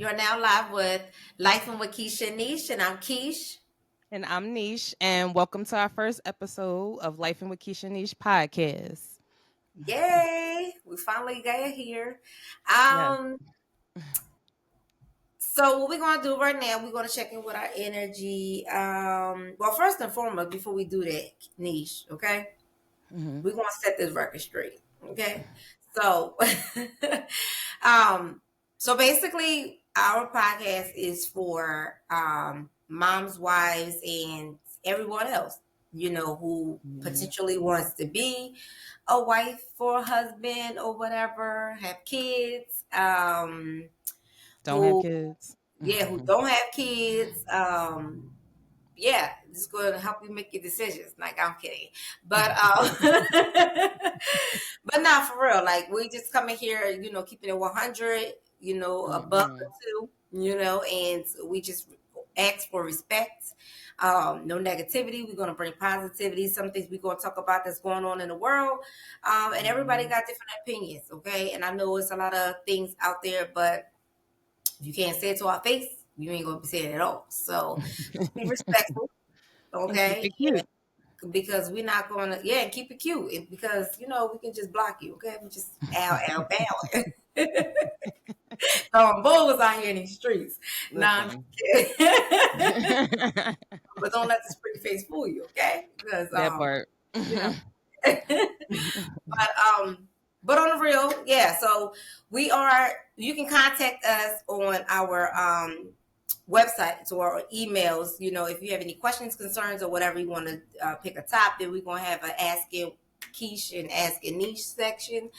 are now live with Lifin with Keish and Nesha, and I'm Keish. And I'm Niche, and welcome to our first episode of Lifin with Keish and Nesha Podcast. Yay! We finally got here. Yeah. Um, so what we're gonna do right now, we're gonna check in with our energy. Well, first and foremost, before we do that, Niche, okay? Mm-hmm. We're gonna set this record straight. Okay. So um so basically our podcast is for moms, wives, and everyone else, who potentially wants to be a wife or a husband or whatever, have kids, Don't have who kids. who don't have kids, yeah, it's going to help you make your decisions. Like, I'm kidding, but but not for real. Like, we just come in here, keeping it 100, a buck or two, and we just ask for respect. No negativity. We're going to bring positivity. Some things we're going to talk about that's going on in the world, and everybody got different opinions. Okay, and I know it's a lot of things out there, but if you can't say it to our face, you ain't gonna be saying it at all. So be respectful, And keep okay? it cute. Because we're not gonna, and keep it cute. Because we can just block you, okay? We just bow. Throwing bulls out here in these streets. Nah, I'm Listen. just kidding. But don't let this pretty face fool you, okay? Because That part. you know. But on the real, yeah. So you can contact us on our website or emails. If you have any questions, concerns, or whatever, you want to pick a topic, we're gonna have an asking Keish and asking Niche section.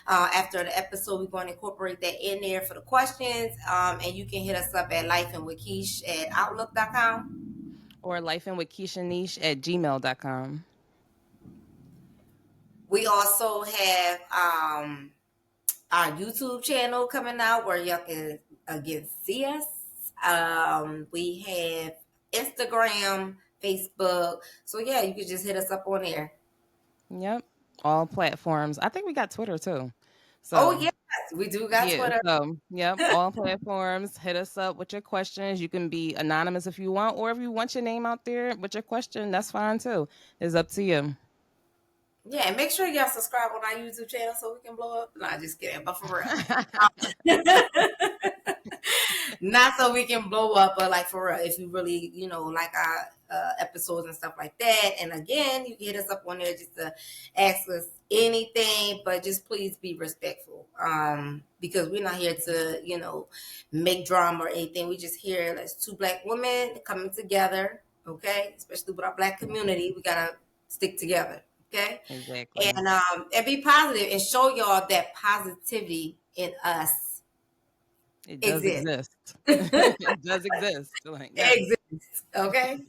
After the episode, we're going to incorporate that in there for the questions. And you can hit us up at lifeandwithkeish@outlook.com. Or lifeinwithkeishanisha@gmail.com. We also have our YouTube channel coming out where y'all can again see us. We have Instagram, Facebook. So yeah, you can just hit us up on there. Yep. All platforms. I think we got Twitter too. Oh So yes, we do got yeah, Twitter. yep, all platforms. Hit us up with your questions. You can be anonymous if you want, or if you want your name out there with your question, that's fine too. It's up to you. Yeah, and make sure y'all subscribe on our YouTube channel so we can blow up. No, just kidding, but for real. Not so we can blow up, but like for real, if you really, like our episodes and stuff like that. And again, you can hit us up on there just to ask us anything, but just please be respectful. Because we're not here to, make drama or anything. We just here as two black women coming together, okay? Especially with our black community, we gotta stick together. Okay, Exactly. And be positive and show y'all that positivity in us It does exists. exist. It does exist. Like, yeah. Exists. Okay.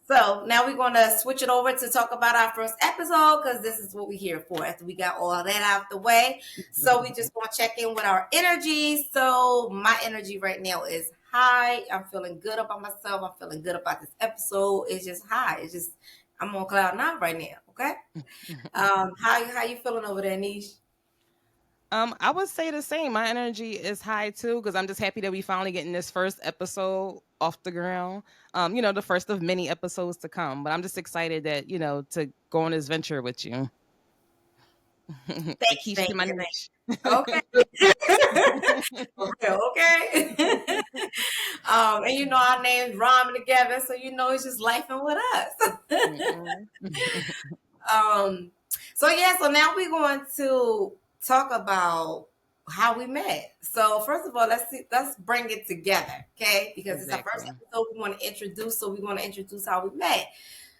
So now we're going to switch it over to talk about our first episode because this is what we're here for. After we got all that out the way, so we just want to check in with our energy. So my energy right now is high. I'm feeling good about myself. I'm feeling good about this episode. It's just high. It's just I'm on cloud nine right now. Okay. How you feeling over there, Niche? I would say the same. My energy is high too because I'm just happy that we finally getting this first episode off the ground. The first of many episodes to come. But I'm just excited that to go on this venture with you. Thank you, Keish thank to my you, niche. okay. Okay. And our names rhyming together, so it's just life and with us. um, so now we're going to talk about how we met. So first of all, let's bring it together, okay? Because it's our first Exactly. episode. We want to introduce, so we want to introduce how we met.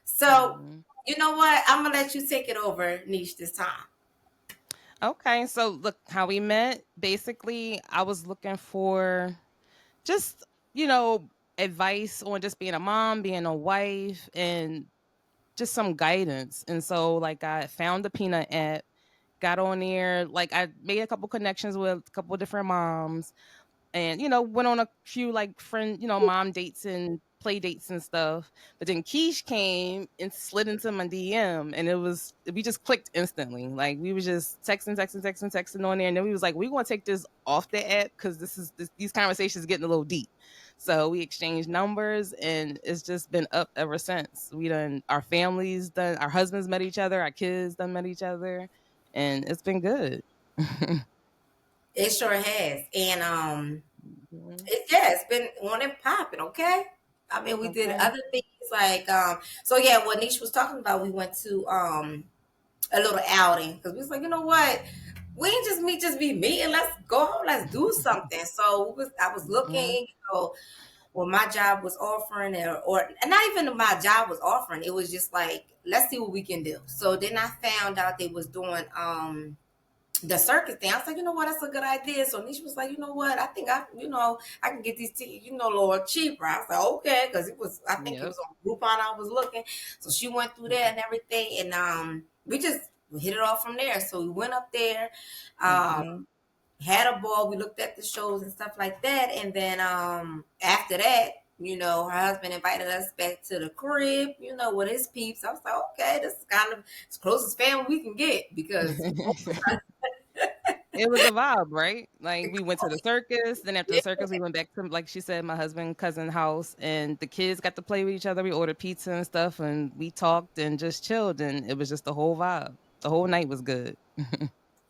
So you know what? I'm gonna let you take it over, Niche, this time. Okay, so look how we met. Basically, I was looking for just, advice on just being a mom, being a wife, and just some guidance. And so, like, I found the Peanut app, got on there. Like, I made a couple connections with a couple different moms, and went on a few like friend, mom dates and play dates and stuff. But then Keish came and slid into my DM, and we just clicked instantly. Like we was just texting on there, and then we was like, we gonna take this off the app because these conversations getting a little deep. So we exchanged numbers, and it's just been up ever since. Our families done, our husbands met each other, our kids done met each other, and it's been good. It sure has. And Mhm. it's been on and popping, okay? I mean, we did Okay. other things like so yeah, what Niche was talking about, we went to a little outing because we was like, you know what? We ain't just be meeting. Let's go home. Let's do something. So I was Mhm. looking, what my job was offering, or not even my job was offering. It was just like, let's see what we can do. So then I found out they was doing the circus thing. I was like, you know what, that's a good idea. So Nisha was like, you know what, I think I can get these tickets, a little cheaper. I was like, okay, because I think it Yep. was on Groupon I was looking. So she went through that and everything, and we just hit it off from there. So we went up there, um, Mhm. had a ball. We looked at the shows and stuff like that, and then after that, her husband invited us back to the crib, with his peeps. I was like, okay, this is kind of as close as family we can get because It was a vibe, right? Like we went to the circus. Then after the circus, we went back to, like she said, my husband cousin house, and the kids got to play with each other. We ordered pizza and stuff, and we talked and just chilled, and it was just the whole vibe. The whole night was good.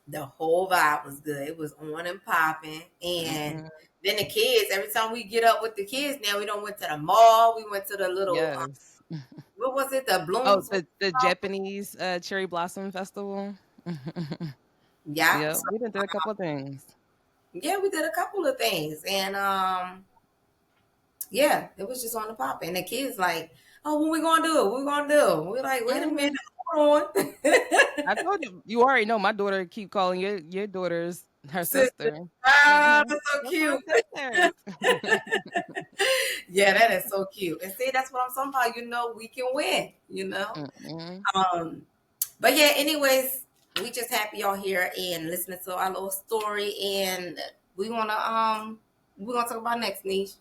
the whole vibe was good. It was on and popping. And Mhm. then the kids, every time we get up with the kids, now we don't went to the mall. We went to the little, Yes. what was it? The Oh, Blooms. the Japanese cherry blossom festival. Yeah. Yeah, So, we did a couple of things. yeah, we did a couple of things. And yeah, it was just on the pop. And the kids like, oh, what we gonna do? What we gonna do? We're like, wait a minute, Mhm. hold on. I told you, you already know my daughter keep calling your daughter's her Sister. sister. Ah, Mhm. that's so That's my cute. sisters. Yeah, that is so cute. And see, that's what I'm talking about. We can win, Mhm. Um, but yeah, anyways, we just happy y'all here and listening to our little story, and we wanna we're gonna talk about next niche.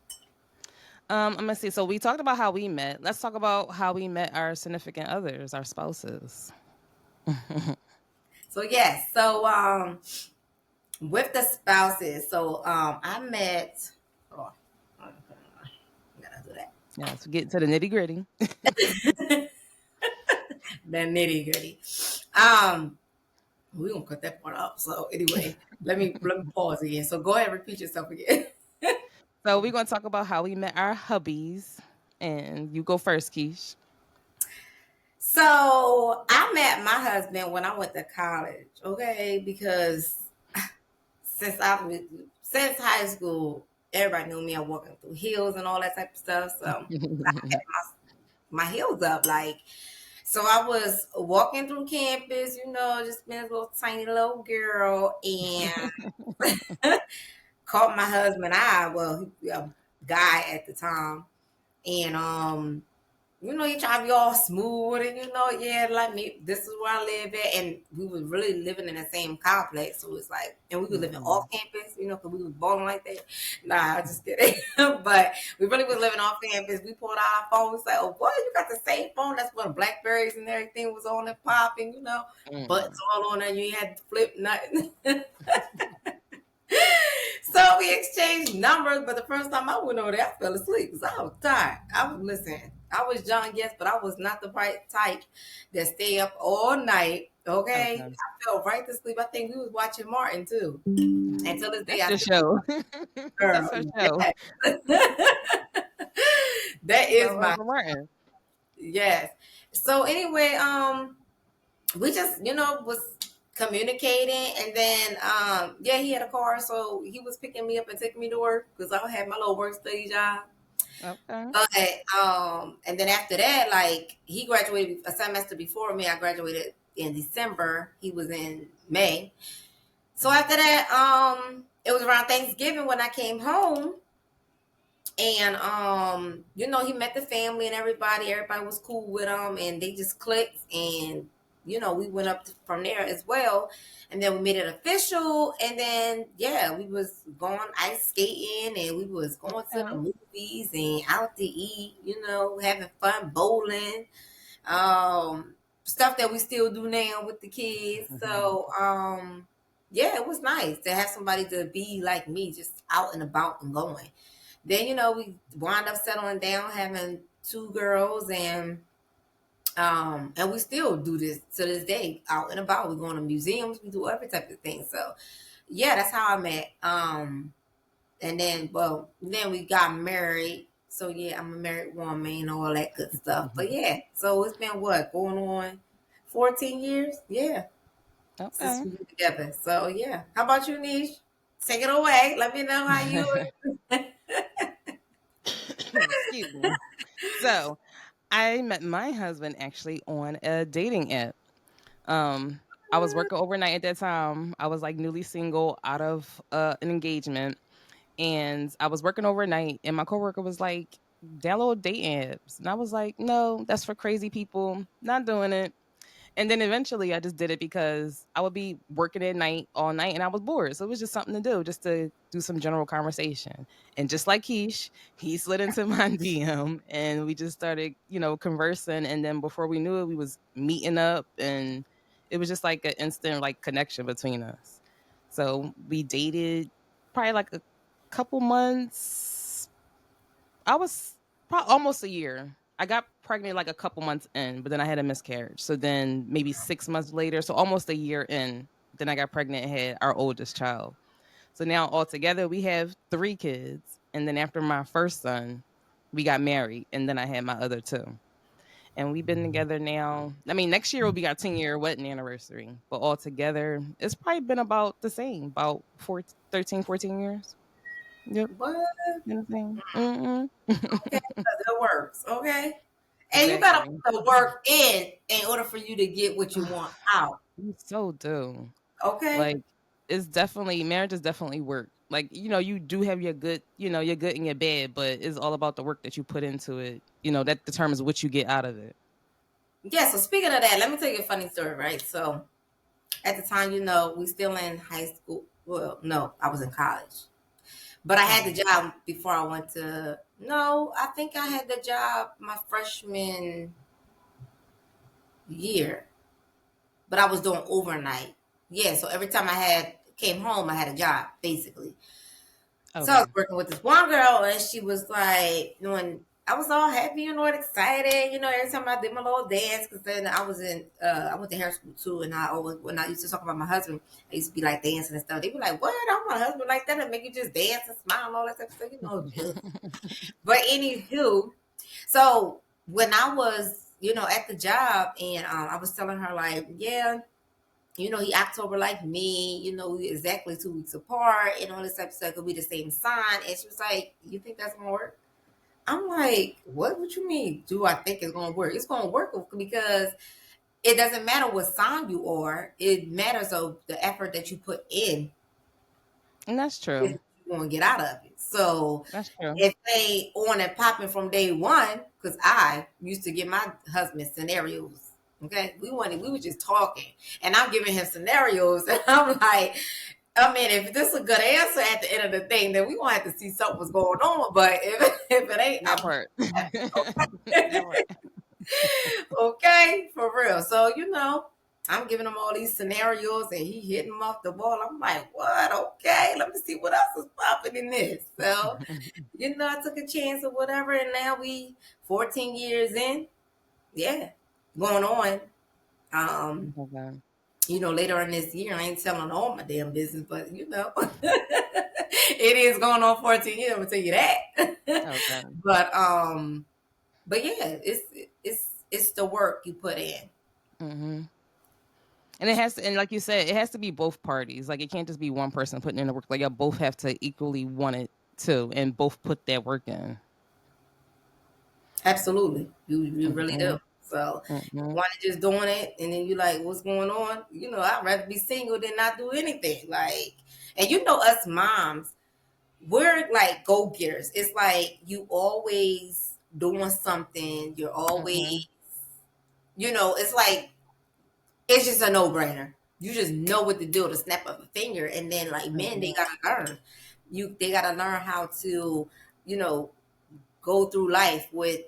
I'm gonna see. So we talked about how we met. Let's talk about how we met our significant others, our spouses. So yes, so with the spouses, so I met. Oh, I gotta do Yes, we get into the nitty gritty. that. The nitty gritty. Um, we're gonna cut that part out. So anyway, let me pause again. So go ahead and repeat yourself again. So we're gonna talk about how we met our hubbies, and you go first, Keish. So I met my husband when I went to college, okay? Because since I was since high school, everybody knew me. I'm walking through hills and all that type of stuff. So I had my heels up, like so. I was walking through campus, just being a little tiny little girl, and caught my husband eye. Well, a guy at the time, and he trying to be all smooth and yeah, like me, this is where I live at. And we was really living in the same complex. So it's like, and we were living Mhm. off campus, because we was balling like that. Nah, I just kidding. But we really was living off campus. We pulled out our phone. We was like, oh, boy, you got the same phone. That's when Blackberries and everything was on and popping, buttons Mhm. all on there. You ain't had to flip nothing. So we exchanged numbers, but the first time I went over there, I fell asleep because I was tired. I was listening. I was young, yes, but I was not the right type that stay up all night. Okay, Okay, I fell right to sleep. I think we was watching Martin too. Until this day, that's I your still show. girl. That's her show. Yes. That is Love my Uncle Martin. yes. So anyway, we just was communicating, and then yeah, he had a car, so he was picking me up and taking me to work because I had my little work study job. Okay. But and then after that, like he graduated a semester before me. I graduated in December. He was in May. So after that, it was around Thanksgiving when I came home, and he met the family and everybody. Everybody was cool with him, and they just clicked, and we went up from there as well. And then we made it official. And then, yeah, we was going ice skating and we was going to the Okay. movies and out to eat, having fun bowling. Stuff that we still do now with the kids. So, yeah, it was nice to have somebody to be like me, just out and about and going. Then, we wound up settling down, having two girls, and we still do this to this day, out and about. We go to museums, we do every type of thing. So, yeah, that's how I met. And then we got married. So yeah, I'm a married woman and all that good stuff. But yeah, so it's been what, going on 14 years? Yeah, since Okay. we been together. So yeah. How about you, Niche? Take it away. Let me know how you Excuse me. So I met my husband actually on a dating app. Um, I was working overnight at that time. I was like newly single out of an engagement, and I was working overnight. And my coworker was like, "Download dating apps," and I was like, "No, that's for crazy people. Not doing it." And then eventually I just did it because I would be working at night all night and I was bored. So it was just something to do, just to do some general conversation. And just like Keish, he slid into my DM and we just started, conversing. And then before we knew it, we was meeting up and it was just like an instant like connection between us. So we dated probably like a couple months. I was probably almost a year. I got pregnant like a couple months in, but then I had a miscarriage. So then maybe 6 months later, so almost a year in, then I got pregnant and had our oldest child. So now altogether we have 3 kids. And then after my first son, we got married. And then I had my other two. And we've been together now. I mean, next year will be our 10-year wedding anniversary. But altogether, it's probably been about the same, about 13, 14 years. Yep. what? You know what I'm saying? Okay, that works. Okay. And you gotta Exactly. put the work in order for you to get what you want out. You so do. Okay. Like it's definitely marriage is definitely work. Like, you do have your good, your good and your bad, but it's all about the work that you put into it. That determines what you get out of it. Yeah, so speaking of that, let me tell you a funny story, right? So at the time, we still in high school. Well, no, I was in college. But I had the Mhm. job before I went to, no, I think I had the job my freshman year, but I was doing overnight. Yeah, so every time came home, I had a job, basically. So I was Okay. working with this one girl, and she was like, when I was all happy, and excited, every time I did my little dance, because then I went to hair school too, and when I used to talk about my husband, I used to be like dancing and stuff. They be like, "What? I want a husband like that and make you just dance and smile and all that stuff." So. But anywho, so when I was, at the job, and I was telling her like, yeah, he October like me, we exactly 2 weeks apart and all this type of stuff. Could be the same sign. And she was like, "You think that's gonna work?" I'm like, What you mean? Do I think it's gonna work? It's gonna work because it doesn't matter what sign you are. It matters of the effort that you put in And that's is true. what you're gonna get out of it. So That's true. if they on and popping from day one, because I used to give my husband scenarios. Okay, we were just talking, and I'm giving him scenarios, and I'm like, I mean, if this is a good answer at the end of the thing, then we gonna have to see something was going on. But if it ain't, That I'm part. That okay. part. Okay, for real. So I'm giving him all these scenarios, and he hitting them off the ball. I'm like, what? Okay, let me see what else is popping in this. So I took a chance or whatever, and now we 14 years in. Yeah, going on. Um, Okay. later in this year, I ain't telling all my damn business, but it is going on 14 years. I'm gonna tell you that. Okay. but but yeah, it's the work you put in. hmm And it has to, and like you said, it has to be both parties. Like it can't just be one person putting in the work. Like y'all both have to equally want it too, and both put that work in. Absolutely, you really hmm do. So hmm one is just doing it, and then you like, what's going on? I'd rather be single than not do anything. Like, and us moms, we're like go getters. It's like you always doing something. You're always, hmm it's like it's just a no-brainer. You just know what to do, to snap of a finger. And then like men, they Mhm. gotta learn. They gotta learn how to, you know, go through life with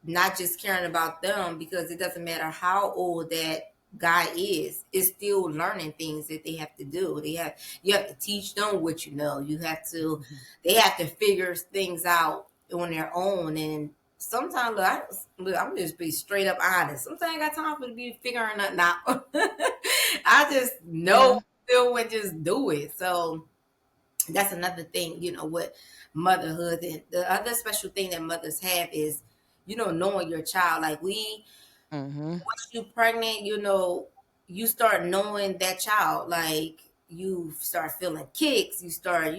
not just caring about them, because it doesn't matter how old that guy is, it's still learning things that they have to do. You have to teach them what you know. They have to figure things out on their own. And sometimes I'm just be straight up honest. Sometimes I got time for to be figuring nothing out. I just know, Yeah. feel, and just do it. So that's another thing, with motherhood. And the other special thing that mothers have is, knowing your child. Like Mhm. once you pregnant, you start knowing that child. Like you start feeling kicks, you start,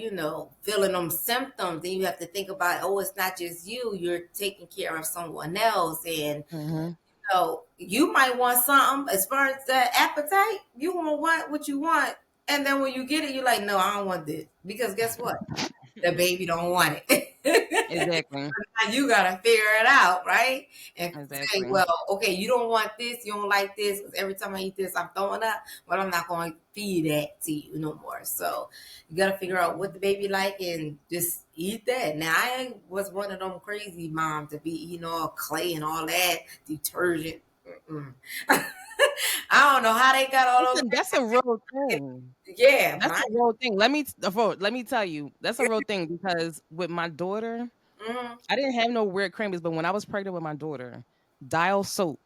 feeling them symptoms, and you have to think about, oh, it's not just you, you're taking care of someone else. And Mhm. you might want something as far as the appetite, you gonna want what you want. And then when you get it, you're like, no, I don't want this. Because guess what? The baby don't want it. Exactly. Now you gotta figure it out, right? And say, Exactly. well, okay, you don't want this, you don't like this, because every time I eat this, I'm throwing up. Well, I'm not going to feed that to you no more. So you gotta figure out what the baby like and just eat that. Now I was one of them crazy moms to be eating all clay and all that detergent. Mm-mm. I don't know how they got all those. That's a real thing. Yeah, but That's a real thing. Let me tell you, that's a real thing because with my daughter, mm, I didn't have no weird creamers, but when I was pregnant with my daughter, Dial soap,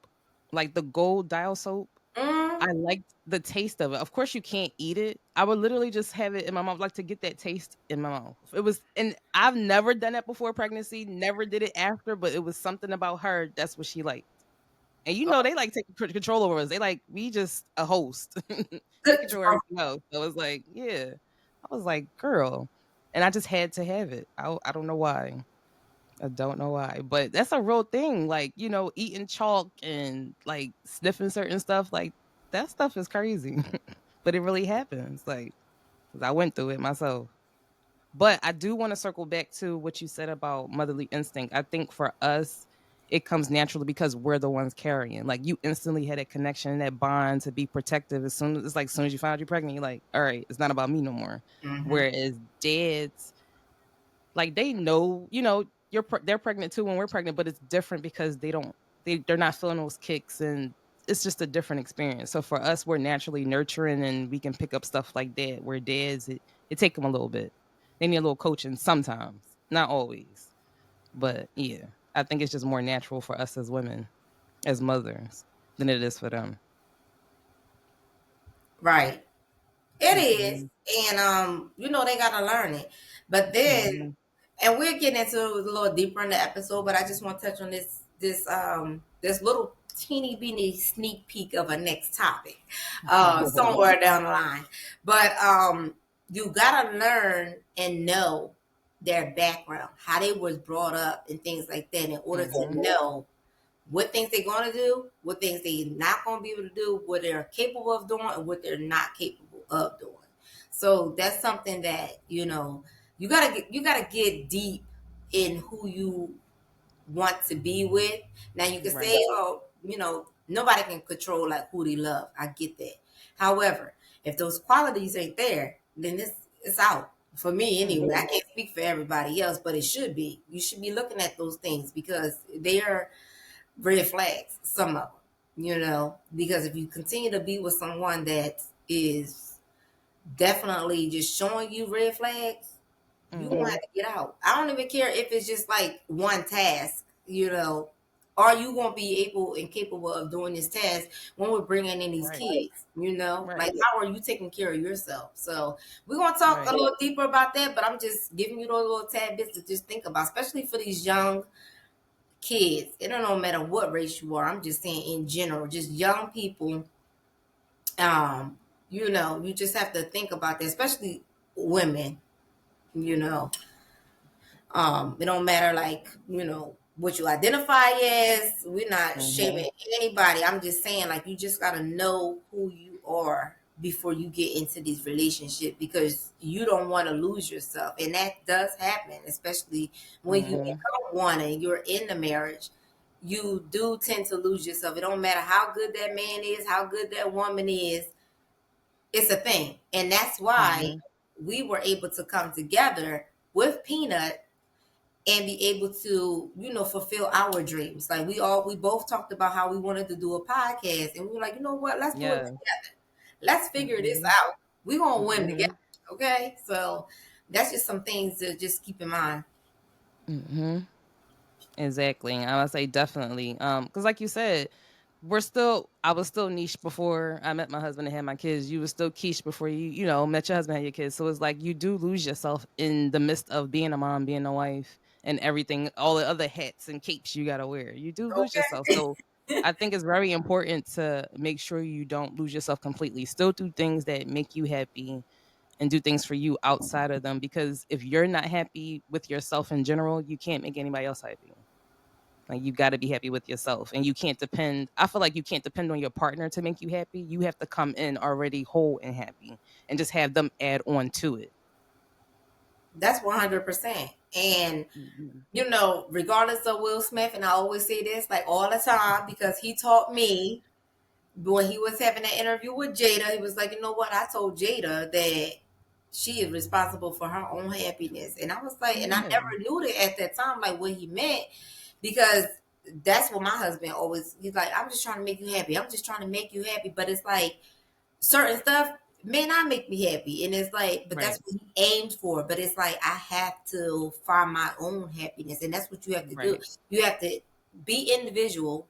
like the gold Dial soap, mm. I liked the taste of it. Of course, you can't eat it. I would literally just have it in my mouth, like to get that taste in my mouth. It was, and I've never done that before pregnancy, never did it after, but it was something about her. That's what she liked. And they like taking control over us. They like, we just a host. They Good. control everything else. So it's like, yeah. I was like, girl. And I just had to have it. I don't know why. I don't know why, but that's a real thing. Like, eating chalk and like sniffing certain stuff, like that stuff is crazy. But it really happens. Like, 'cause I went through it myself. But I do want to circle back to what you said about motherly instinct. I think for us, it comes naturally because we're the ones carrying. Like you instantly had a connection, that bond to be protective. As soon as you find out you're pregnant, you're like, all right, it's not about me no more. Mm-hmm. Whereas dads, like they know, they're pregnant too when we're pregnant, but it's different because they're not feeling those kicks, and it's just a different experience. So for us, we're naturally nurturing and we can pick up stuff like that. Where dads, it take them a little bit. They need a little coaching sometimes, not always. But yeah, I think it's just more natural for us as women, as mothers, than it is for them. Right. It is. Mhm. And they gotta learn it. But then, Mhm. and we're getting into it a little deeper in the episode, but I just want to touch on this little teeny beeny sneak peek of a next topic somewhere down the line. But you gotta learn and know their background, how they was brought up and things like that, in order to Mhm. know what things they're going to do, what things they're not going to be able to do, what they're capable of doing, and what they're not capable of doing. So that's something that you gotta get deep in who you want to be with. Now you can say, Right. oh, nobody can control like who they love. I get that. However, if those qualities ain't there, then it's out. For me anyway. I Mhm. can't speak for everybody else, but it should be. You should be looking at those things because they are red flags, some of them, because if you continue to be with someone that is definitely just showing you red flags, you gonna have Mhm. to get out. I don't even care if it's just like one task, are you gonna be able and capable of doing this task when we're bringing in these Right. kids, Right. like how are you taking care of yourself? So we're gonna talk a Right. little deeper about that, but I'm just giving you those little tidbits to just think about, especially for these young kids. It don't matter what race you are. I'm just saying in general, just young people. Um, you just have to think about that, especially women. You know, it don't matter like what you identify as. We're not Mhm. shaming anybody. I'm just saying like you just gotta know who you are before you get into these relationships, because you don't want to lose yourself, and that does happen, especially when you Mhm. become one and you're in the marriage. you do tend to lose yourself. It don't matter how good that man is, how good that woman is, it's a thing. And that's why Mm-hmm. we were able to come together with Peanut and be able to, fulfill our dreams. Like we both talked about how we wanted to do a podcast, and we were like, you know what, let's do it Yeah. together. Let's figure this Mm-hmm. out. We're gonna win Mm-hmm. together. Okay. So that's just some things to just keep in mind. Mm-hmm. Exactly. I would say definitely. Because like you said, I was still niche before I met my husband and had my kids. You were still quiche before met your husband and had your kids. So it's like you do lose yourself in the midst of being a mom, being a wife, and everything, all the other hats and capes you gotta wear. You do lose yourself. Okay. So I think it's very important to make sure you don't lose yourself completely. Still do things that make you happy and do things for you outside of them. Because if you're not happy with yourself in general, you can't make anybody else happy. Like you got to be happy with yourself, and you can't depend. I feel like you can't depend on your partner to make you happy. You have to come in already whole and happy, and just have them add on to it. That's 100%. And Mhm. regardless of Will Smith, and I always say this like all the time because he taught me when he was having that interview with Jada, he was like, you know what? I told Jada that she is responsible for her own happiness. And I was like, and I Yeah, never knew that at that time, like what he meant, because that's what my husband always, he's like, I'm just trying to make you happy. I'm just trying to make you happy. But it's like certain stuff may not make me happy. And it's like, but that's right, what he aimed for. But it's like, I have to find my own happiness. And that's what you have to do. right. You have to be individual,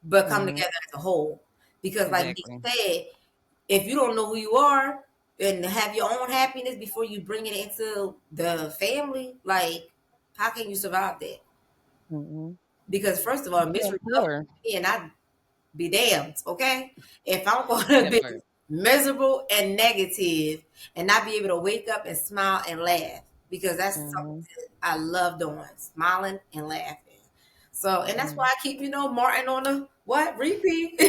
but come Hmm. together as a whole. Because, like you Exactly. said, if you don't know who you are and have your own happiness before you bring it into the family, like, how can you survive that? Hmm. Because, first of You all, can't misery loves pour me, and I be damned, okay? If I'm going to that be part. miserable and negative and not be able to wake up and smile and laugh, because that's something Hmm. I love doing, smiling and laughing. So, and that's why Hmm. I keep, Martin on the what? Repeat.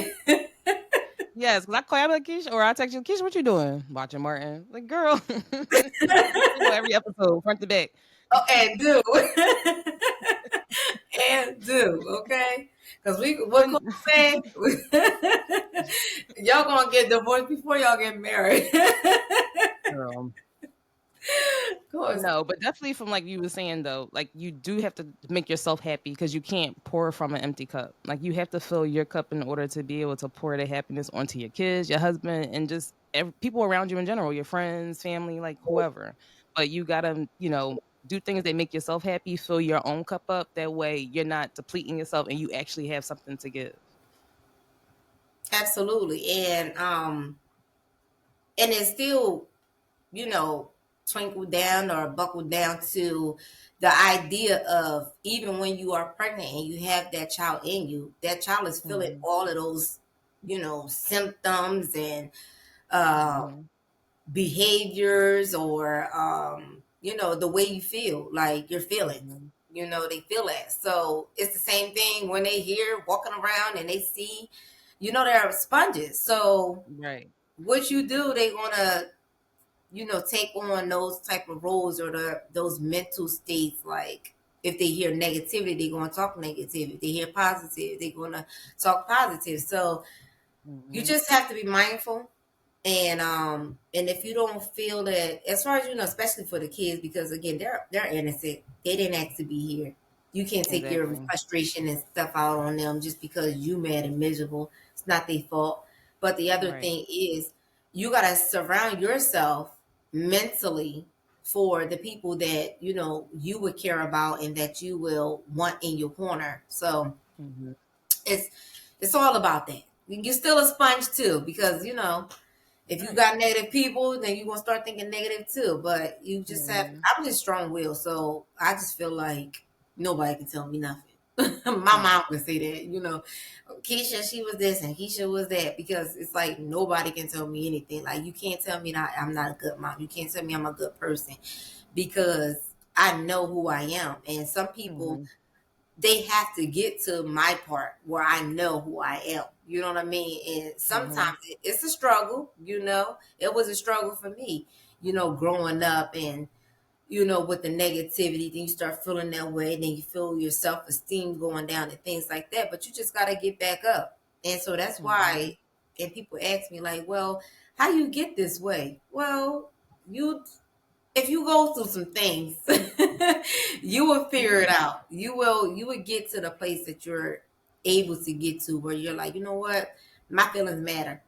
Yes, because I call you, I'm like, Keisha, or I text you, Keisha, what you doing? Watching Martin. Like, girl, you know every episode, front to back. Oh, and do. And do, okay? Because what But Cole said, y'all gonna get divorced before y'all get married. girl. Of course. No, but definitely from like you were saying though, like you do have to make yourself happy because you can't pour from an empty cup. Like you have to fill your cup in order to be able to pour the happiness onto your kids, your husband, and just people around you in general, your friends, family, like whoever. But you gotta, do things that make yourself happy, fill your own cup up. That way you're not depleting yourself and you actually have something to give. Absolutely. And it's still, you know, twinkled down or buckled down to the idea of even when you are pregnant and you have that child in you, that child is feeling Hmm. all of those, symptoms and uh Hmm. behaviors or the way you feel, like your feelings, Hmm. they feel that. So it's the same thing when they hear walking around and they see, they're sponges. So Right. what you do, they gonna take on those type of roles or those mental states. Like if they hear negativity, they're gonna talk negative. If they hear positive, they're gonna talk positive. So you Hmm. just have to be mindful. And if you don't feel that, as far as especially for the kids, because again, they're innocent. They didn't ask to be here. You can't take your Exactly. frustration and stuff out on them just because you mad and miserable. It's not their fault. But the other Right. thing is, you gotta surround yourself mentally for the people that you would care about and that you will want in your corner. So Hmm. it's it's all about that. You're still a sponge too, because if you Right. got negative people, then you're gonna start thinking negative too. But you just have, Hmm. I'm just strong willed, so I just feel like nobody can tell me nothing. My Right. mom would say that, Keisha, she was this and Keisha was that, because it's like nobody can tell me anything. Like you can't tell me that I'm not a good mom. You can't tell me I'm a good person, because I know who I am. And some people, Hmm. they have to get to my part where I know who I am. You know what I mean? And Hmm. sometimes it's a struggle, It was a struggle for me, growing up and with the negativity, then you start feeling that way, then you feel your self-esteem going down and things like that. But you just got to get back up. And so that's Mm-hmm. why, and people ask me like, well, how you get this way? Well, you if you go through some things, you will figure it out. You will get to the place that you're able to get to where you're like, you know what? My feelings matter.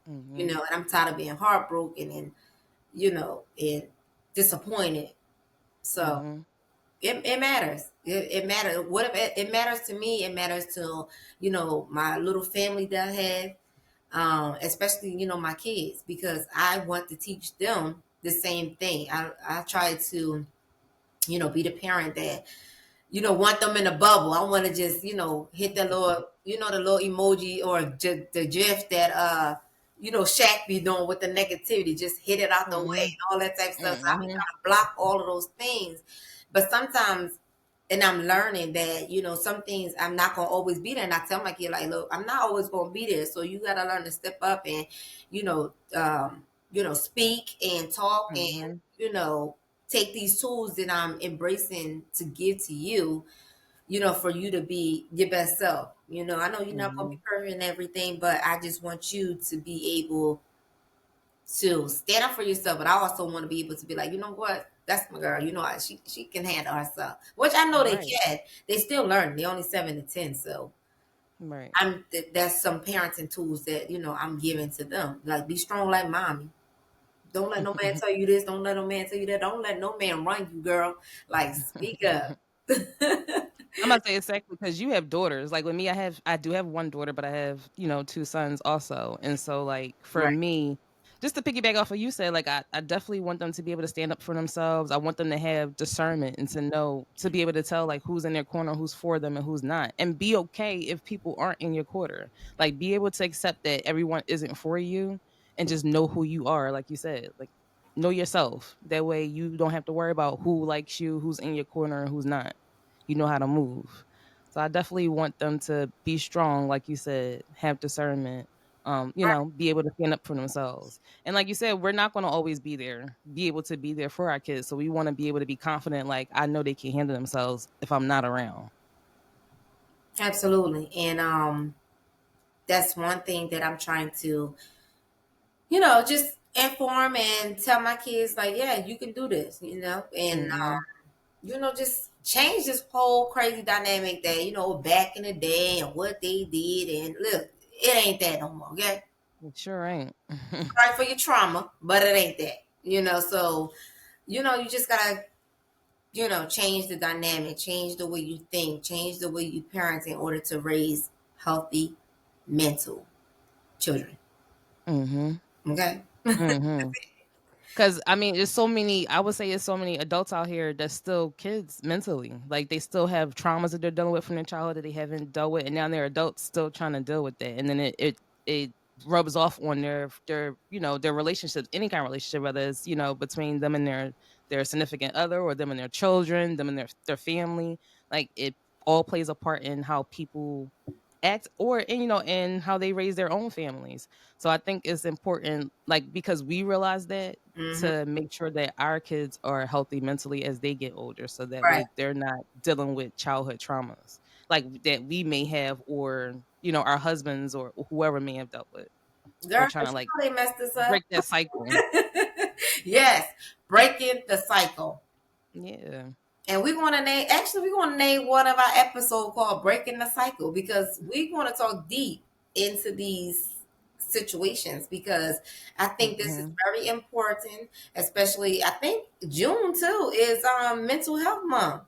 Mm-hmm. And I'm tired of being heartbroken and disappointed. So Mm-hmm. it matters. It matters. What if it matters to me? It matters to my little family that I have, especially my kids, because I want to teach them the same thing. I try to be the parent that want them in a bubble. I want to just hit the little the little emoji or the gif that Shaq be doing with the negativity. Just hit it out the way Mm-hmm. and all that type of stuff. So I be Mm-hmm. trying to block all of those things, but sometimes. And I'm learning that, some things I'm not gonna always be there. And I tell my kid, like, look, I'm not always gonna be there. So you gotta learn to step up and, speak and talk and, Mm-hmm. take these tools that I'm embracing to give to you, for you to be your best self. I know you're not gonna Mm-hmm. be perfect in everything, but I just want you to be able to stand up for yourself. But I also want to be able to be like, you know what? That's my girl. She can handle herself. Which I know they Right. can. They still learn. They only 7 to 10. So Right. that's some parenting tools that I'm giving to them. Like, be strong like mommy. Don't let no man tell you this. Don't let no man tell you that. Don't let no man run you, girl. Like, speak up. I'm about to say exactly because you have daughters. Like with me, I do have one daughter, but I have, two sons also. And so like for Right. me, just to piggyback off what you said, like I definitely want them to be able to stand up for themselves. I want them to have discernment and to know to be able to tell like who's in their corner, who's for them and who's not. And be okay if people aren't in your quarter. Like be able to accept that everyone isn't for you and just know who you are, like you said. Like know yourself. That way you don't have to worry about who likes you, who's in your corner and who's not. You know how to move. So I definitely want them to be strong, like you said, have discernment, be able to stand up for themselves. And like you said, we're not going to always be able to be there for our kids. So we want to be able to be confident, like I know they can handle themselves if I'm not around. Absolutely. And that's one thing that I'm trying to, just inform and tell my kids, like, yeah, you can do this, and Mm-hmm. just change this whole crazy dynamic that, back in the day and what they did. And look, it ain't that no more, okay? It sure ain't. Sorry for your trauma, but it ain't that, so, you just gotta, change the dynamic, change the way you think, change the way you parent in order to raise healthy mental children, Mm-hmm. okay? Mm-hmm. Because I mean, there's so many. I would say there's so many adults out here that's still kids mentally. Like they still have traumas that they're dealing with from their childhood that they haven't dealt with, and now they're adults still trying to deal with that. And then it rubs off on their relationships, any kind of relationship, whether it's between them and their significant other, or them and their children, them and their family. Like it all plays a part in how people act, or in how they raise their own families. So I think it's important, like because we realize that Hmm. to make sure that our kids are healthy mentally as they get older so that Right. way they're not dealing with childhood traumas like that we may have or our husbands or whoever may have dealt with. We're Girl, trying you to like know they messed us up. break that cycle. Yes, breaking the cycle. Yeah. And we're gonna name one of our episodes called Breaking the Cycle, because we want to talk deep into these situations, because I think this is Hmm. very important, especially I think June too is mental health month.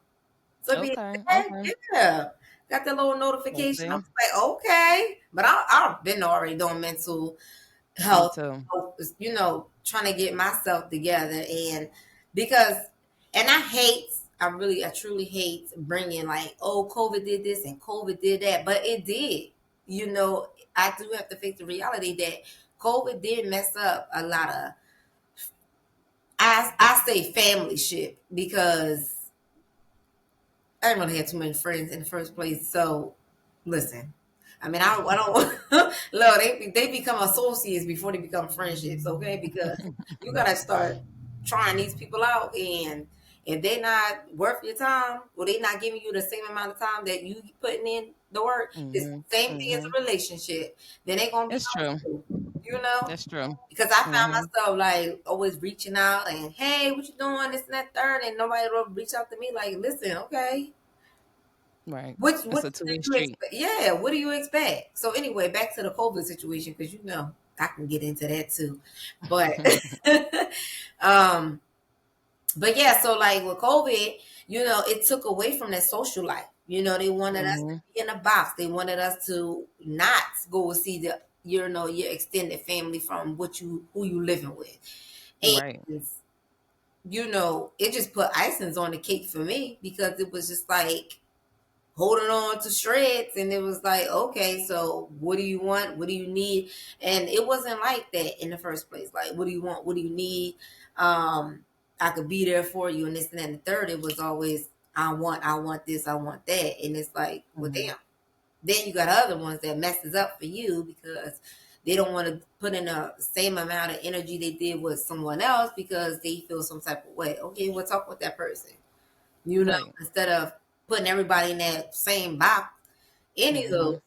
So be Okay. okay, Okay. yeah. Got the little Let's notification. I see. was like, okay. But I've been already doing mental Me health, too. trying to get myself together. And because, and I truly hate bringing like, oh, COVID did this and COVID did that, but it did. I do have to face the reality that COVID did mess up a lot of, I say family shit, because I didn't really have too many friends in the first place. So listen, I mean, I don't look, they become associates before they become friendships, okay? Because you gotta start trying these people out, and if they're not worth your time, or they not giving you the same amount of time that you putting in the work, it's Mm-hmm. the same thing as Mm-hmm. a relationship. Then they gonna be It's true. honest too, you know. That's true. Because I found Mm-hmm. myself like always reaching out and hey, what you doing? This and that third, and nobody will reach out to me like, listen, okay, Right. It's what a do two-way you street. expect? Yeah, what do you expect? So anyway, back to the COVID situation because I can get into that too, but um, but yeah, so like with COVID, it took away from that social life. They wanted us to Mm-hmm. be in a box. They wanted us to not go see your extended family from who you living with. Right. And it just put icings on the cake for me because it was just like holding on to shreds, and it was like, okay, so what do you want? What do you need? And it wasn't like that in the first place. Like, what do you want? What do you need? I could be there for you, and this and that and the third. It was always I want this, I want that. And it's like, well, Mm-hmm. damn. Then you got other ones that messes up for you because they don't want to put in the same amount of energy they did with someone else because they feel some type of way. Okay, we'll talk with that person, Right. instead of putting everybody in that same box. Mm-hmm. Anywho,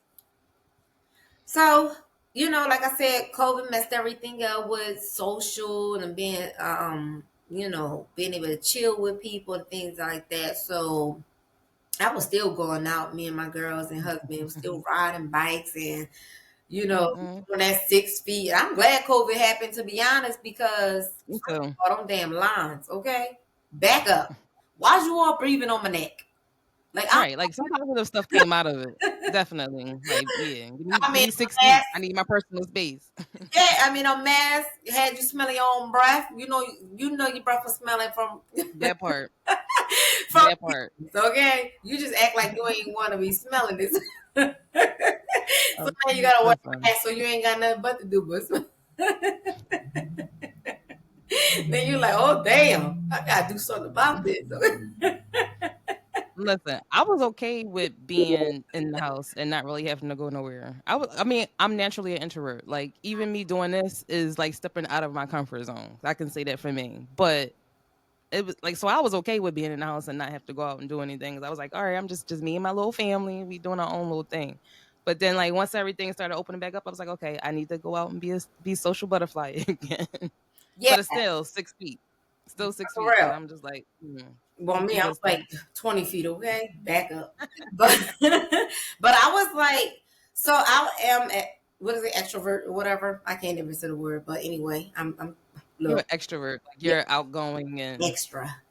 so like I said, COVID messed everything up with social and being, being able to chill with people and things like that. So I was still going out, me and my girls and husband was still riding bikes and Mm-hmm. doing that 6 feet. I'm glad COVID happened, to be honest, because Me first too. of all, them damn lines, okay? Back up. Why's you all breathing on my neck? Like Right. Like some positive stuff came out of it. Definitely. Like, yeah. I Give mean, me a 6 feet. mask. I need my personal space. Yeah, I mean, a mask had you smelling your own breath. You know your breath was smelling from That part. from That part. okay. You just act like you ain't want to be smelling this. So now you gotta wear a Listen. mask, so you ain't got nothing but to do but smell. Then you're like, oh damn, I gotta do something about this. Listen, I was okay with being in the house and not really having to go nowhere. I mean, I'm naturally an introvert. Like even me doing this is like stepping out of my comfort zone. I can say that for me. But it was like so I was okay with being in the house and not have to go out and do anything. 'Cause I was like, all right, I'm just me and my little family. We doing our own little thing. But then like once everything started opening back up, I was like, okay, I need to go out and be a social butterfly again. Yeah, But it's still 6 feet. Still six for feet. Cause real. I'm just like, Well, me, I'm I'm good like still. 20 feet, okay? Back up. But but I was like, so I am what is it, extrovert or whatever? I can't even say the word, but anyway, I'm You're an look, extrovert. Like yeah, you're outgoing and extra.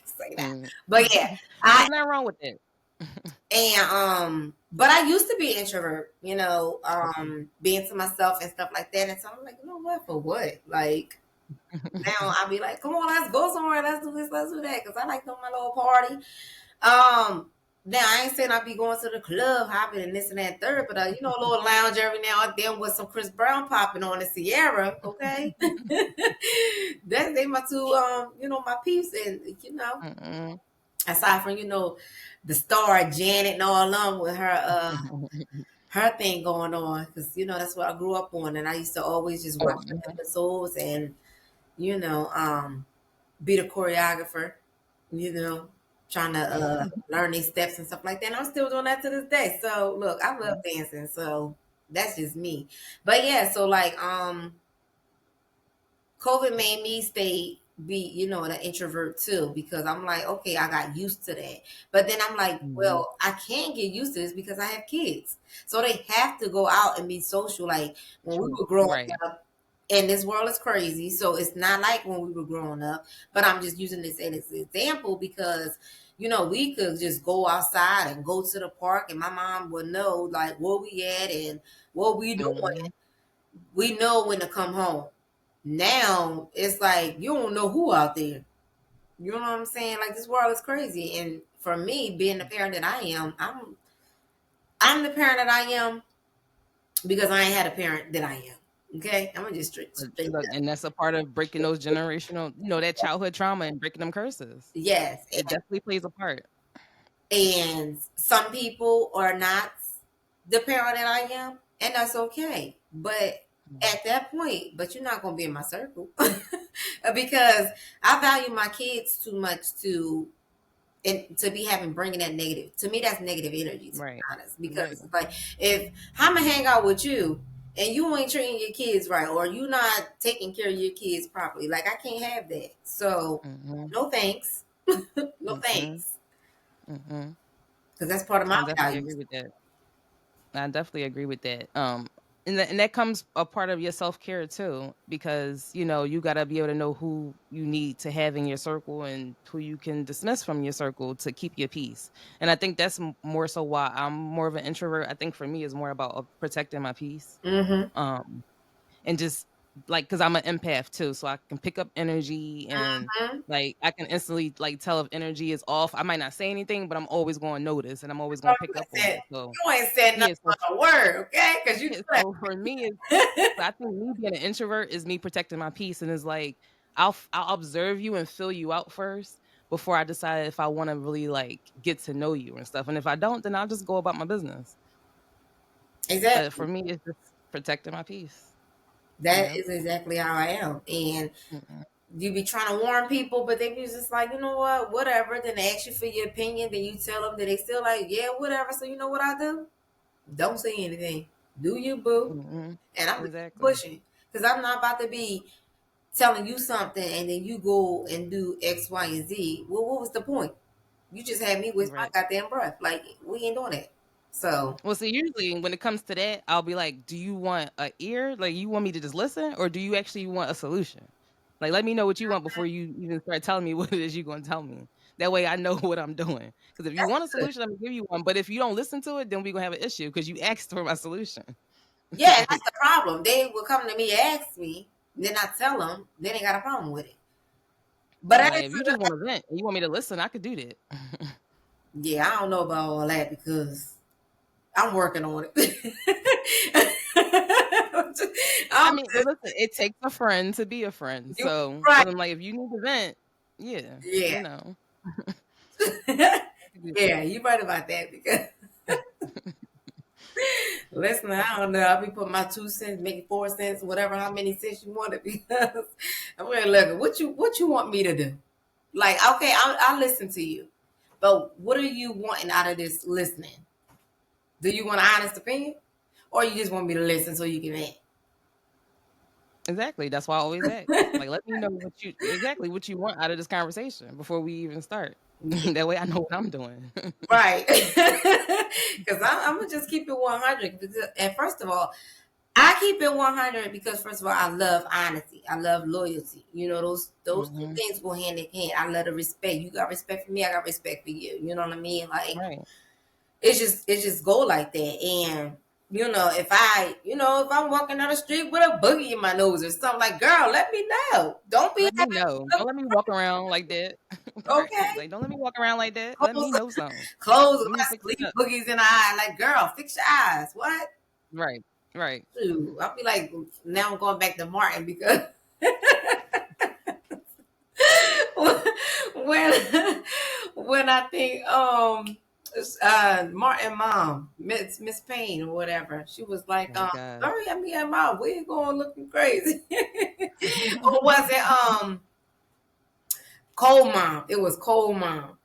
Say that. mm. But yeah, There's I nothing wrong with it. and but I used to be introvert, being to myself and stuff like that. And so I'm like, you know what, for what? Like now I'll be like, come on, let's go somewhere, let's do this, let's do that. Cause I like doing my little party. Now I ain't saying I be going to the club, hopping and this and that and third, but a little lounge every now and then with some Chris Brown popping on the Sierra, okay? That's they my two my peeps and Mm-mm. aside from, the star Janet and all along with her thing going on, because that's what I grew up on, and I used to always just watch the Mhm. episodes and be the choreographer, you know, trying to learn these steps and stuff like that. And I'm still doing that to this day. So look, I love dancing, so that's just me. But yeah, so like COVID made me an introvert too, because I'm like, okay, I got used to that. But then I'm like, Mhm. well, I can't get used to this because I have kids. So they have to go out and be social. Like when we True. were growing Right. up, and this world is crazy. So it's not like when we were growing up, but I'm just using this as an example because, we could just go outside and go to the park and my mom would know like where we at and what we doing. Mhm. We know when to come home. Now it's like you don't know who out there. You know what I'm saying? Like this world is crazy. And for me, being the parent that I am, I'm the parent that I am because I ain't had a parent that I am. Okay? I'm gonna just straight Look, and that's a part of breaking those generational, that childhood trauma and breaking them curses. yes. It definitely plays a part. And some people are not the parent that I am, and that's okay. But at that point, but you're not gonna be in my circle because I value my kids too much to be having bringing that negative. To me, that's negative energy. To be Right. honest, because Right. it's like if I'm gonna hang out with you and you ain't treating your kids right, or you not taking care of your kids properly, like I can't have that. So, Mm-hmm. no thanks, no Mm-hmm. thanks, Mm-hmm. because that's part of my I definitely agree values. with that. I definitely agree with that. And that comes a part of your self care too, because you got to be able to know who you need to have in your circle and who you can dismiss from your circle to keep your peace. And I think that's more so why I'm more of an introvert. I think for me is more about protecting my peace. Mm-hmm. Um, and just like because I'm an empath too, so I can pick up energy and Mm-hmm. like I can instantly like tell if energy is off. I might not say anything, but I'm always going to notice and I'm always Oh, going to pick up on it. So you ain't said nothing yeah, so but a word, okay? Because you yeah, know so for me, that. I think me being an introvert is me protecting my peace, and it's like I'll observe you and fill you out first before I decide if I want to really like get to know you and stuff. And if I don't, then I'll just go about my business. But for Exactly. me, it's just protecting my peace. That Yeah. is exactly how I am. And Mm-mm. you be trying to warn people, but they be just like, you know what, whatever. Then they ask you for your opinion. Then you tell them that they still like, yeah, whatever. So you know what I do? Don't say anything. Do you, boo? Mm-mm. And I'm Exactly. pushing because I'm not about to be telling you something and then you go and do X, Y, and Z. Well, what was the point? You just had me with my Right. goddamn breath. Like we ain't doing that. So Well, see, usually when it comes to that, I'll be like, "Do you want a ear? Like, you want me to just listen, or do you actually want a solution? Like, let me know what you want before you even start telling me what it is you're going to tell me. That way, I know what I'm doing. Because if you that's want a good. solution, I'm gonna give you one. But if you don't listen to it, then we're gonna have an issue because you asked for my solution. Yeah, and that's Like, the problem. They will come to me, ask me, then I tell them, then they got a problem with it. But yeah, that like is, if you just want to vent and you want me to listen, I could do that. yeah, I don't know about all that because I'm working on it. I I'm mean, but listen, it takes a friend to be a friend. you So right. I'm like, if you need to vent, yeah, Yeah. you know, I could do Yeah, you right about that because listen, I don't know. I'll be putting my 2 cents, maybe 4 cents, whatever, how many cents you want it because I'm gonna look at what you want me to do. Like, okay, I'll listen to you, but what are you wanting out of this listening? Do you want an honest opinion, or you just want me to listen so you can vent? Exactly. That's why I always ask. Like, let me know what you want out of this conversation before we even start. Yeah, That way I know what I'm doing. right. Because I'm gonna just keep it 100. And first of all, I keep it 100 because first of all, I love honesty. I love loyalty. You know, those two Hmm. things go hand in hand. I love the respect. You got respect for me. I got respect for you. You know what I mean? Like Right. it's just go like that. And if I'm walking down the street with a boogie in my nose or something, like, girl, let me know. Don't be Let me know. having Don't let me walk around like that. Right. okay. Like, don't let me walk around like that. Let me Clothes, know something. clothes, Let me let's fix it leave up. boogies in the eye. Like, girl, fix your eyes. What? Right. Right. Shoot. I'll be like, now I'm going back to Martin because when when I think Martin mom, Miss Payne or whatever, she was like, Oh God. hurry at me and mom, we going looking crazy. Or was it Cole mom? It was Cole mom.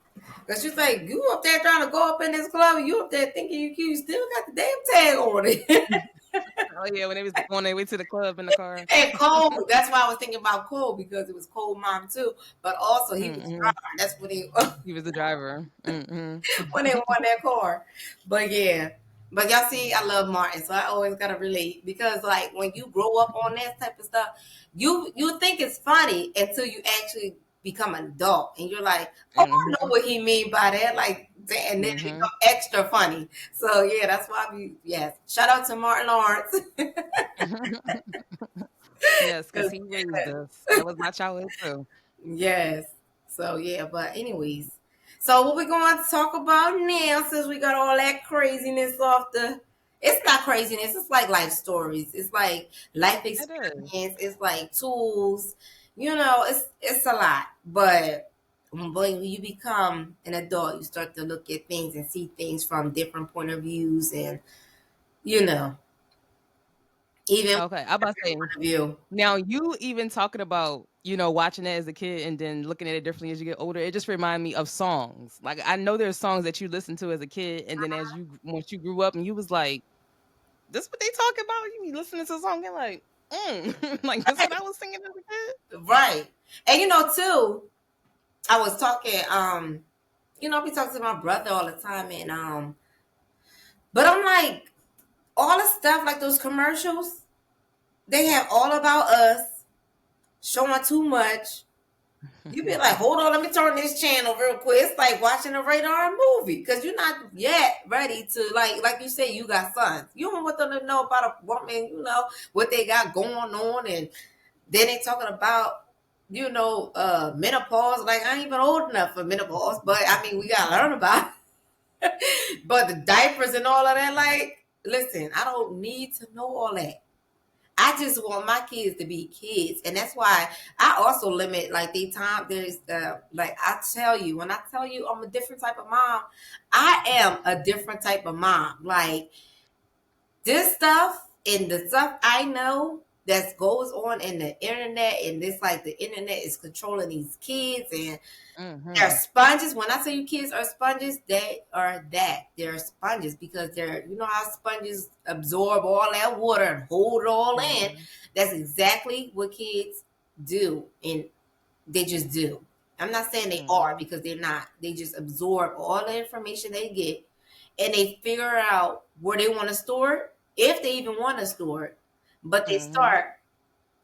Cause she's like, you up there trying to go up in this club, you up there thinking you cute, you still got the damn tag on it. Oh yeah, when they was on their way to the club in the car. And Cole, that's why I was thinking about Cole because it was Cole mom too, but also he was Hmm. driving. That's what he He was the driver. Hmm. when they won that car. But yeah. But y'all see, I love Martin, so I always gotta relate because like when you grow up on that type of stuff, you think it's funny until you actually become an adult and you're like, oh, I know Hmm. what he mean by that. Like and then it Hmm. become extra funny. So yeah, that's why yes. Shout out to Martin Lawrence. Yes, because he raised us. That was my childhood too. Yes. So yeah, but anyways. So what we going to talk about now since we got all that craziness off the it's not craziness, it's like life stories. It's like life It is. experience, it's like tools. It's a lot. But boy, when you become an adult, you start to look at things and see things from different point of views and you know. even Okay, I'm about to say, point of view. now you even talking about, watching it as a kid and then looking at it differently as you get older, it just remind me of songs. Like, I know there's songs that you listened to as a kid, and then once you grew up and you was like, "This what they talk about?" You be listening to a song and like, like this what I was singing as a kid. Right. And too, I was talking, I be talking to my brother all the time, and but I'm like, all the stuff like those commercials, they have all about us, showing too much. You be like, hold on, let me turn this channel real quick. It's like watching a radar movie because you're not yet ready to like you say, you got sons. You don't want them to know about a woman, what they got going on, and then they talking about menopause. Like I ain't even old enough for menopause, but I mean we gotta learn about it. But the diapers and all of that, like, listen, I don't need to know all that. I just want my kids to be kids, and that's why I also limit like the time. There's like I tell you, when I tell you I'm a different type of mom, I am a different type of mom. Like this stuff and the stuff I know that goes on in the internet, and it's like the internet is controlling these kids, and they're Mhm. sponges. When I tell you kids are sponges, they are that. They're sponges because they're, how sponges absorb all that water and hold it all in. Mhm. That's exactly what kids do. And they just do. I'm not saying they are Mhm. because they're not. They just absorb all the information they get and they figure out where they want to store it, if they even want to store it. But they Mhm. start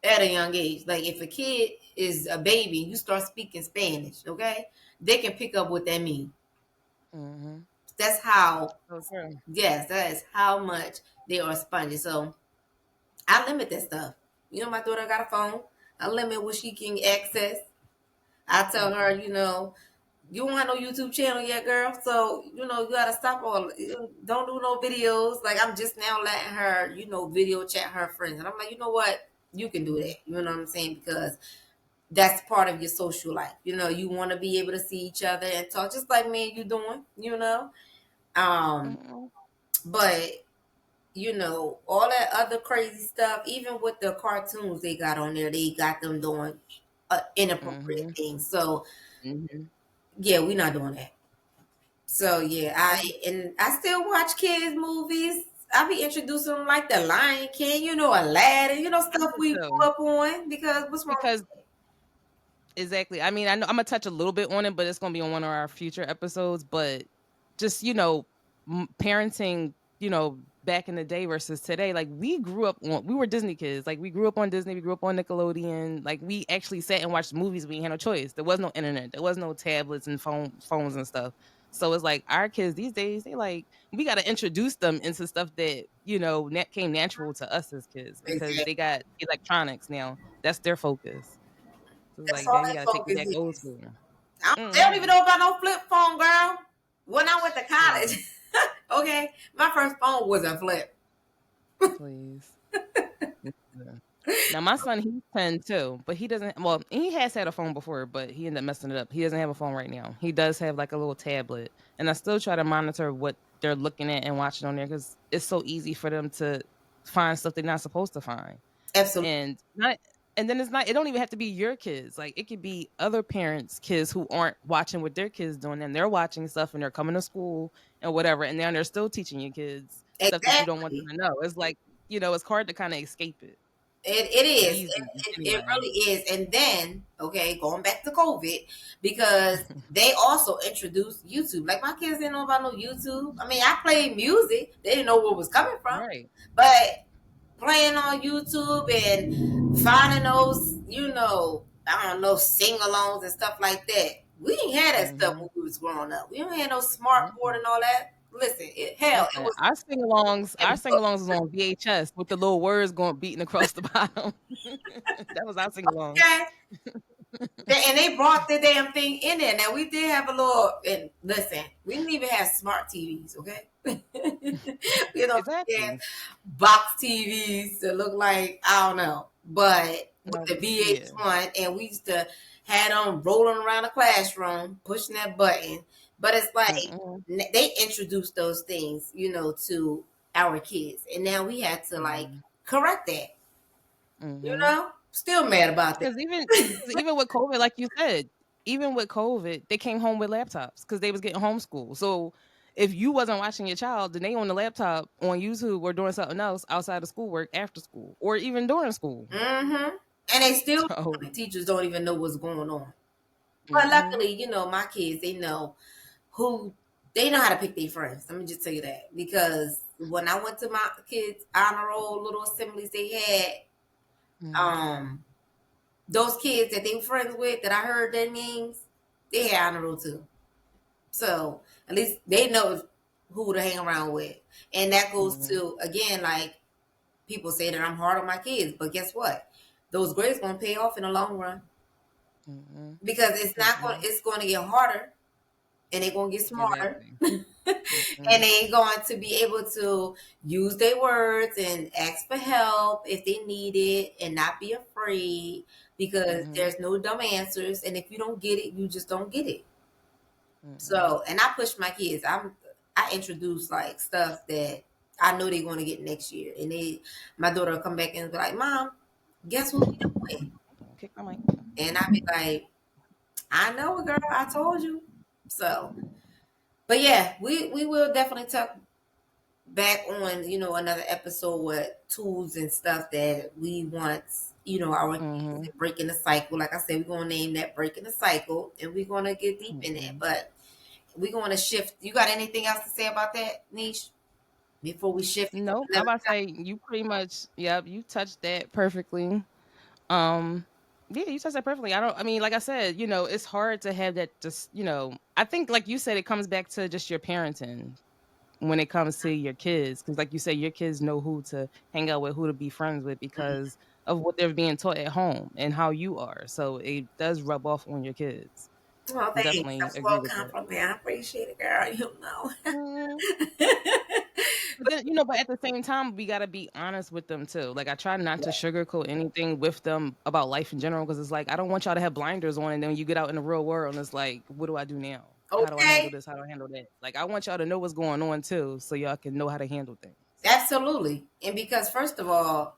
at a young age. Like if a kid is a baby, you start speaking Spanish, okay? They can pick up what that means. Mhm. That's how, So true. yes, that is how much they are sponges. So I limit that stuff. My daughter got a phone. I limit what she can access. I tell her, Mhm. you don't have no YouTube channel yet, girl. So, you gotta stop all, don't do no videos. Like I'm just now letting her, video chat her friends. And I'm like, you know what? You can do that. You know what I'm saying? Because that's part of your social life. You want to be able to see each other and talk just like me and you doing. Um, Mhm. but all that other crazy stuff, even with the cartoons they got on there, they got them doing inappropriate Mhm. things. So Mhm. yeah, we're not doing that. So yeah, I still watch kids movies. I be introducing them like the Lion King, Aladdin, I stuff do we grew too. up on because what's wrong Because exactly. I mean, I know I'm gonna touch a little bit on it, but it's gonna be on one of our future episodes. But just parenting, back in the day versus today. Like we were Disney kids. Like we grew up on Disney. We grew up on Nickelodeon. Like we actually sat and watched movies. We had no choice. There was no internet. There was no tablets and phones and stuff. So it's like our kids these days. They like we got to introduce them into stuff that came natural to us as kids because exactly. they got electronics now. That's their focus. So it's That's like, all Dad, you that gotta take me focus back old is. school. They don't even Mhm. know about no flip phone, girl. When I went to Please, college, okay, my first phone was a flip. please. Yeah. Now my son, he's 10 too, but he doesn't. Well, he has had a phone before, but he ended up messing it up. He doesn't have a phone right now. He does have like a little tablet, and I still try to monitor what they're looking at and watching on there because it's so easy for them to find stuff they're not supposed to find. Absolutely. And not and then it's not it don't even have to be your kids. Like it could be other parents' kids who aren't watching what their kids doing and they're watching stuff and they're coming to school and whatever. And then they're still teaching your kids stuff that you don't want them Exactly. to know. It's like, it's hard to kind of escape it It is. these days It anyway. really is. And then, okay, going back to COVID, because they also introduced YouTube. Like my kids didn't know about no YouTube. I mean, I played music. They didn't know where it was coming from. Right. But playing on YouTube and finding those, I don't know, sing-alongs and stuff like that. We ain't had that stuff Mm-hmm. when we was growing up. We don't had no smart board and all that. Listen, hell, it Listen, was our in sing-alongs was books. on VHS with the little words going beating across the bottom. That was our sing-along. Okay. And they brought the damn thing in there. Now we did have a little. And listen, we didn't even have smart TVs. Okay, we had Exactly. box TVs that look like I don't know, but with No, the yeah. VH1, and we used to had them rolling around the classroom pushing that button. But it's like Mm-mm. they introduced those things, to our kids, and now we had to like Mhm. correct that. You Mm-hmm. know, still mad about that. Because even with COVID, like you said, even with COVID, they came home with laptops because they was getting homeschooled. So if you wasn't watching your child, then they on the laptop on YouTube or doing something else outside of schoolwork after school or even during school. Mm-hmm. And they still, So, the teachers don't even know what's going on. But mm-hmm, luckily, my kids, who they know how to pick their friends. Let me just tell you that. Because when I went to my kids' honor roll little assemblies they had, mm-hmm, those kids that they were friends with that I heard their names, they had honor roll too. So at least they know who to hang around with. And that goes mm-hmm, to, again, like people say that I'm hard on my kids, but guess what? Those grades gonna pay off in the long run mm-hmm, because mm-hmm. it's gonna get harder and they're gonna get smarter. Exactly. And Mm-hmm, they're going to be able to use their words and ask for help if they need it and not be afraid because mm-hmm, there's no dumb answers. And if you don't get it, you just don't get it. mm-hmm, So, and I push my kids. I introduce like stuff that I know they're going to get next year. And my daughter will come back and be like, "Mom, guess what we doing?" kick my mic. And I be like, "I know, girl. I told you." So, but yeah, we will definitely talk back on another episode with tools and stuff that we want our kids Mm-hmm, and breaking the cycle. Like I said, we're gonna name that breaking the cycle, and we're gonna get deep in it. mm-hmm. But we're going to shift. You got anything else to say about that, Niche? Before we shift into Nope, I'm another about to say you pretty much, yep, you touched that perfectly. Um, yeah, you said that perfectly. I mean, like I said, it's hard to have that just, I think like you said, it comes back to just your parenting when it comes to your kids. Cause like you said, your kids know who to hang out with, who to be friends with topic. because of what they're being taught at home and how you are. So it does rub off on your kids. Well, I thanks. definitely That's a agree little with that. compliment. I appreciate it, girl. You know. Mhm. But But then, but at the same time, we gotta be honest with them too. Like I try not to sugarcoat anything with them about life in general because it's like I don't want y'all to have blinders on, and then you get out in the real world and it's like, what do I do now? How do I handle okay, this? How do I handle that? Like I want y'all to know what's going on too, so y'all can know how to handle things. absolutely. And because first of all,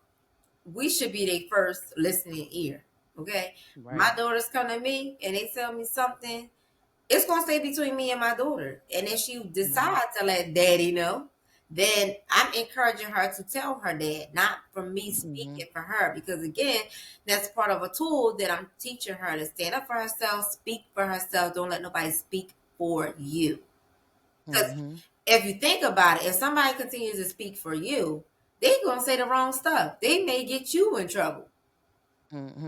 we should be their first listening ear. Okay, my Right. daughters come to me and they tell me something. It's gonna stay between me and my daughter. And if she Mm-hmm. decide to let daddy know, then I'm encouraging her to tell her dad, not for me Mm-hmm. speaking for her. Because again, that's part of a tool that I'm teaching her to stand up for herself, speak for herself. Don't let nobody speak for you. Because Mm-hmm. if you think about it, if somebody continues to speak for you, they're gonna say the wrong stuff. They may get you in trouble.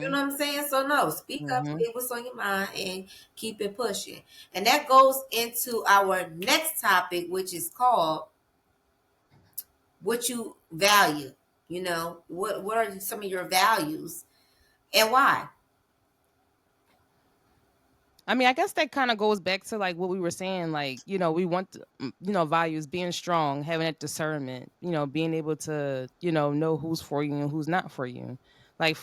You Mm-hmm. know what I'm saying? So no, speak up, Mm-hmm. say what's on your mind, and keep it pushing. And that goes into our next topic, which is called what you value. What are some of your values and why? I mean, I guess that kind of goes back to like what we were saying, like, we want, values, being strong, having that discernment, being able to, know who's for you and who's not for you. Like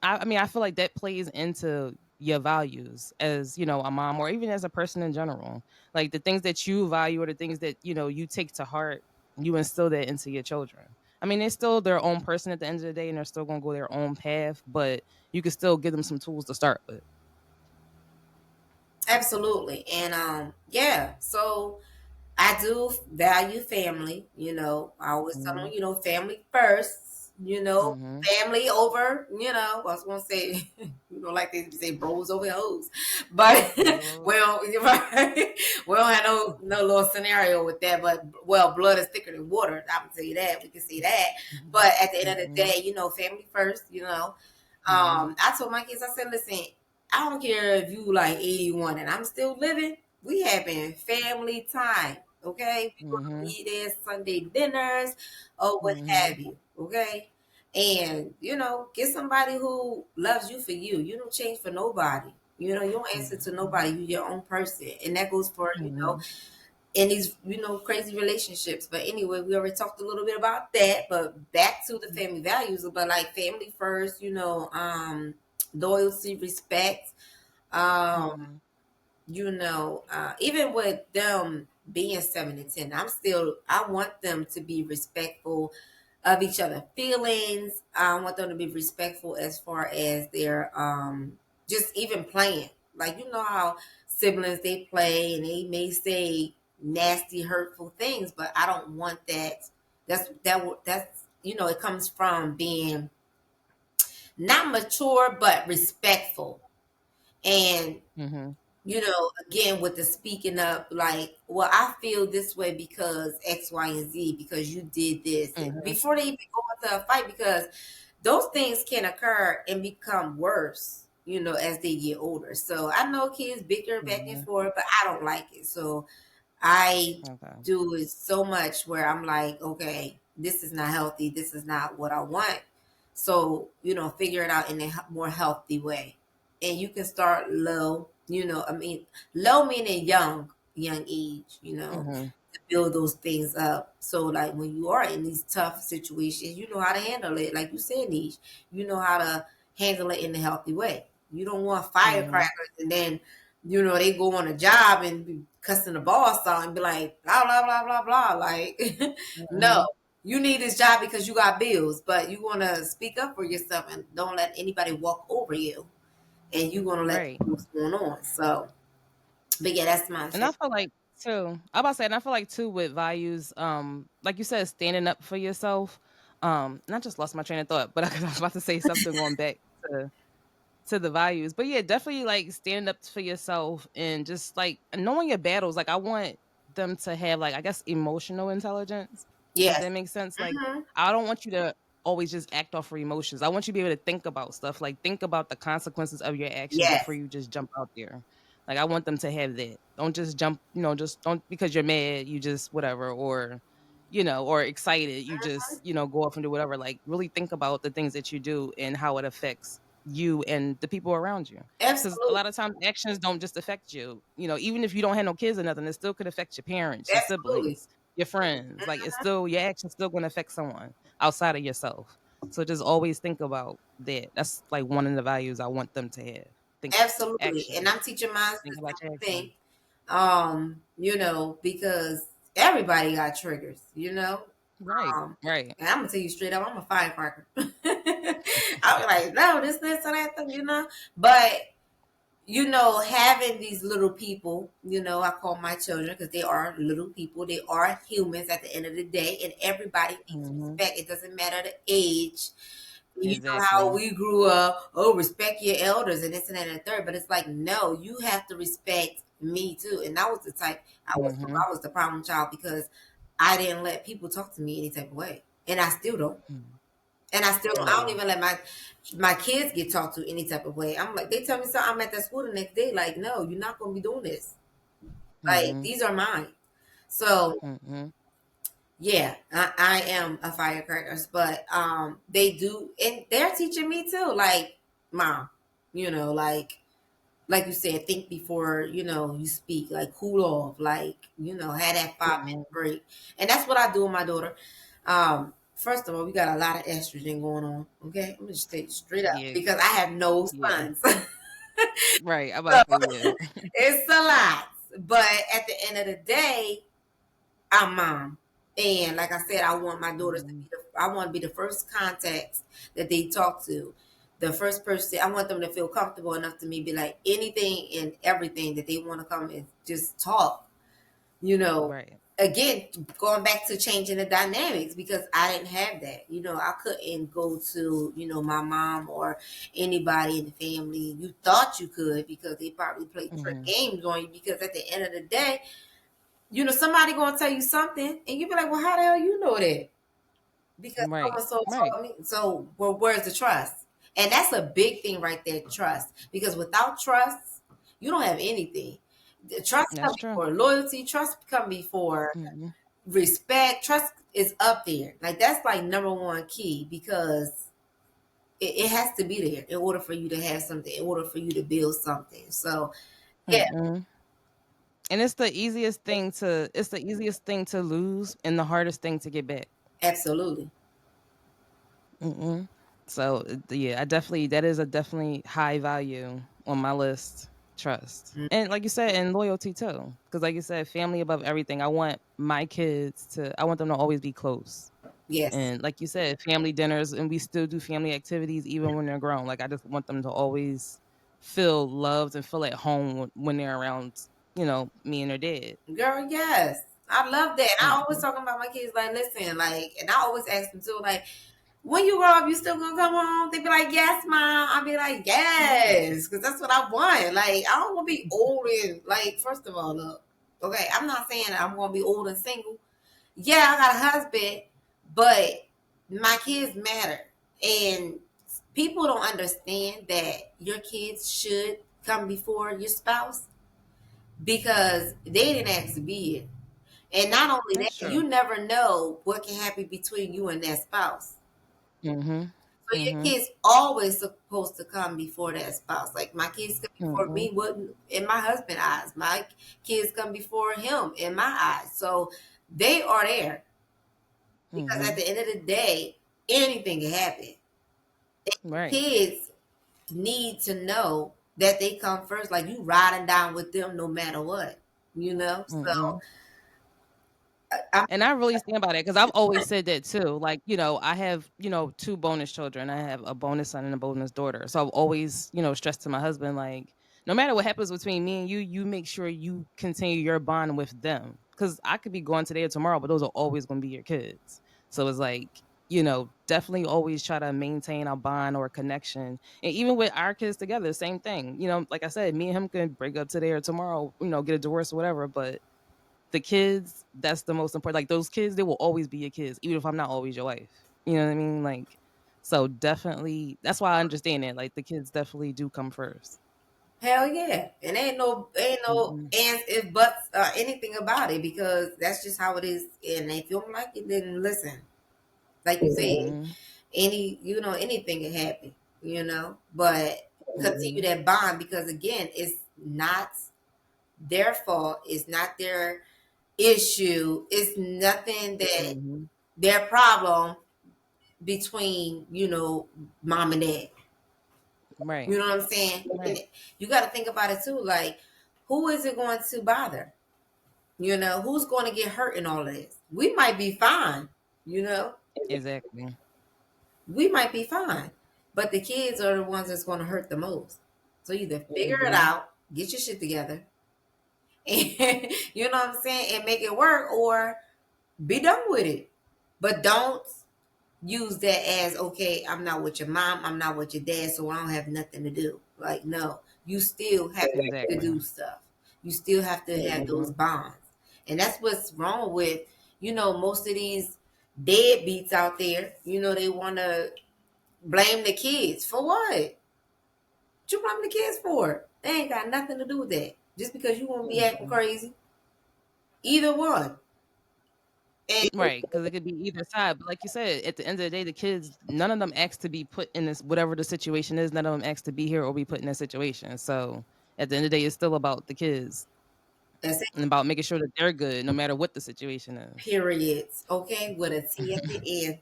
I mean, I feel like that plays into your values as, a mom or even as a person in general. Like the things that you value or the things that, you take to heart, you instill that into your children. I mean, they're still their own person at the end of the day and they're still going to go their own path, but you can still give them some tools to start with. Absolutely. And yeah, so I do value family. I always tell them, Mm-hmm. family first. Mm-hmm. Family over. I was gonna say, like they say, bros over hoes, but Bro. well, right? We don't have no little scenario with that. But well, blood is thicker than water. I can tell you that. We can see that. But at the end of the Mhm, day, family first. mhm, I told my kids, I said, listen, I don't care if you like 81 and I'm still living. We having family time. Okay, we're gonna mhm, be there Sunday dinners or what mhm, have you. Okay, and get somebody who loves you for you. You don't change for nobody. You don't answer to mhm, nobody. You're your own person, and that goes for mhm, in these crazy relationships. But anyway, we already talked a little bit about that. But back to the family values, but like family first. Loyalty, respect. Um, mhm, even with them being 7 and 10, I want them to be respectful of each other's feelings. I want them to be respectful as far as their just even playing. Like, you know how siblings, they play and they may say nasty, hurtful things, but I don't want that. That's it comes from being not mature but respectful. And Mhm. again, with the speaking up, like, well, I feel this way because X, Y, and Z, because you did this. Mhm. Before they even go into a fight, because those things can occur and become worse, as they get older. So I know kids bicker back and Mhm. forth, but I don't like it. So I Okay. do it so much where I'm like, okay, this is not healthy. This is not what I want. So, figure it out in a more healthy way. And you can start low, I mean, low meaning young age, Mhm. to build those things up. So, like, when you are in these tough situations, you know how to handle it. Like you said, Niche, you know how to handle it in a healthy way. You don't want Mhm. firecrackers and then they go on a job and be cussing the boss out and be like, blah, blah, blah, blah, blah. Like, no, Mhm. you need this job because you got bills, but you want to speak up for yourself and don't let anybody walk over you. And you want to let Right. them know what's going on. So, but yeah, that's my And I thing. feel like too, I about to say, and I feel like too with values, like you said, standing up for yourself. And I just lost my train of thought, but I was about to say something going back to the values. But yeah, definitely like standing up for yourself and just like knowing your battles. Like I want them to have like I guess emotional intelligence, if Yes. that makes sense. Like Hmm. I don't want you to always just act off your emotions. I want you to be able to think about stuff. Like think about the consequences of your actions before Yes. you just jump out there. Like I want them to have that. Don't just jump, just don't because you're mad, you just whatever or or excited, you just, go off and do whatever. Like really think about the things that you do and how it affects you and the people around you. Because a Absolutely. lot of times actions don't just affect you. Even if you don't have no kids or nothing, it still could affect your parents, your Absolutely. siblings, your friends. Like it's still your actions still going to affect someone outside of yourself. So just always think about that. That's like one of the values I want them to have. Think Absolutely. And actions. I'm teaching mine Think the about your same thing. actions. Because everybody got triggers, Right. Right. And I'm gonna tell you straight up, I'm a firecracker. I'm like, no, this, and that, But having these little people, I call my children because they are little people. They are humans at the end of the day, and everybody needs Hmm. respect. It doesn't matter the age. You know how Exactly. we grew up, oh, respect your elders and this and that and the third. But it's like, no, you have to respect me too. And I was the type, Hmm. I was the problem child because I didn't let people talk to me any type of way. And I still don't. And I still don't, I don't Right. even let my kids get talked to any type of way. I'm like, they tell me something, I'm at that school the next day, like, no, you're not gonna be doing this. Like, Hmm. these are mine. So Hmm. yeah, I am a firecrackers, but they do, and they're teaching me too. Like, mom, like you said, think before you speak. Like, cool off. Like, had that 5 minute Hmm. break, and that's what I do with my daughter. First of all, we got a lot of estrogen going on. Okay, I'm gonna just tell you straight up Yeah. because I have no Yeah. sons, Right. I'm so about to say yeah. it's a lot. But at the end of the day, I'm mom. And like I said, I want my daughters to Hmm. be I want to be the first contacts that they talk to. The first person, I want them to feel comfortable enough to me, be like anything and everything that they want to come and just talk, you know. Right. Again, going back to changing the dynamics because I didn't have that. I couldn't go to, my mom or anybody in the family. You thought you could because they probably played trick Hmm. games on you because at the end of the day, somebody gonna tell you something, and you be like, "Well, how the hell you know that?" Because so Right. and so Right. told me. So, well, where's the trust? And that's a big thing right there, trust. Because without trust, you don't have anything. The trust come That's true. before loyalty. Trust come before Hmm. respect. Trust is up there. Like that's like number one key because it has to be there in order for you to have something. In order for you to build something. So, yeah, Hmm. And it's the easiest thing to lose and the hardest thing to get back. absolutely. Hmm. So yeah, I definitely that is a definitely high value on my list. Trust and like you said, and loyalty too. Because like you said, family above everything. I want my kids to. I want them to always be close. Yes. And like you said, family dinners, and we still do family activities even when they're grown. Like I just want them to always feel loved and feel at home when they're around, me and their dad. Girl, yes. I love that. I always Mhm. talking about my kids like, listen, like, and I always ask them too, like, when you grow up, you still gonna come home? They be like, yes, mom. I be like, Right. yes, because that's what I want. Like, I don't want to be old and like. First of all, look, okay, I'm not saying that I'm gonna be old and single. Yeah, I got a husband, but my kids matter, and people don't understand that your kids should come before your spouse because they didn't ask to be here. And not only That's that, true. you never know what can happen between you and that spouse. Mhm. So your Mhm. kids always supposed to come before that spouse. Like my kids come before Mhm. me wouldn't in my husband's eyes. My kids come before him in my eyes. So they are there. Because at Mhm. the end of the day, anything can happen. Right. Kids need to know that they come first. Like you riding down with them no matter what. You know? So Mhm. I'm And I really stand by that because I've always said that too. Like, I have, two bonus children. I have a bonus son and a bonus daughter. So I've always, stressed to my husband, like, no matter what happens between me and you make sure you continue your bond with them. Because I could be gone today or tomorrow, but those are always going to be your kids. So it's like, definitely always try to maintain a bond or a connection. And even with our kids together, same thing. Like I said, me and him can break up today or tomorrow, get a divorce or whatever. But the kids, that's the most important. Like those kids, they will always be your kids, even if I'm not always your wife. You know what I mean? Like, so definitely, that's why I understand it. Like the kids definitely do come first. hell yeah. And ain't no Mhm. ands, if buts, anything about it because that's just how it is. And if you don't like it, then listen. Like you said, Mhm. anything can happen, But continue Mhm. that bond because again, it's not their fault, it's not their issue, it's nothing that Mhm. their problem between, mom and dad. Right. You know what I'm saying? And Right. you got to think about it too. Like, who is it going to bother? Who's going to get hurt in all of this? We might be fine. You know, Exactly. we might be fine, but the kids are the ones that's going to hurt the most. So either figure it Mhm. out, get your shit together, and you know what I'm saying, and make it work, or be done with it. But don't use that as okay, I'm not with your mom, I'm not with your dad, so I don't have nothing to do. Like, no, you still have to Exactly. do stuff. You still have to have those Mhm. bonds. And that's what's wrong with, most of these deadbeats out there. They want to blame the kids. For what? What you blame the kids for? They ain't got nothing to do with that. Just because you want to be acting Mhm. crazy. Either one. And Right, because it could be either side. But like you said, at the end of the day, the kids, none of them asked to be put in this, whatever the situation is. None of them asked to be here or be put in that situation. So at the end of the day, it's still about the kids that's it. and about making sure that they're good, no matter what the situation is. Periods. Okay? With a T at the end.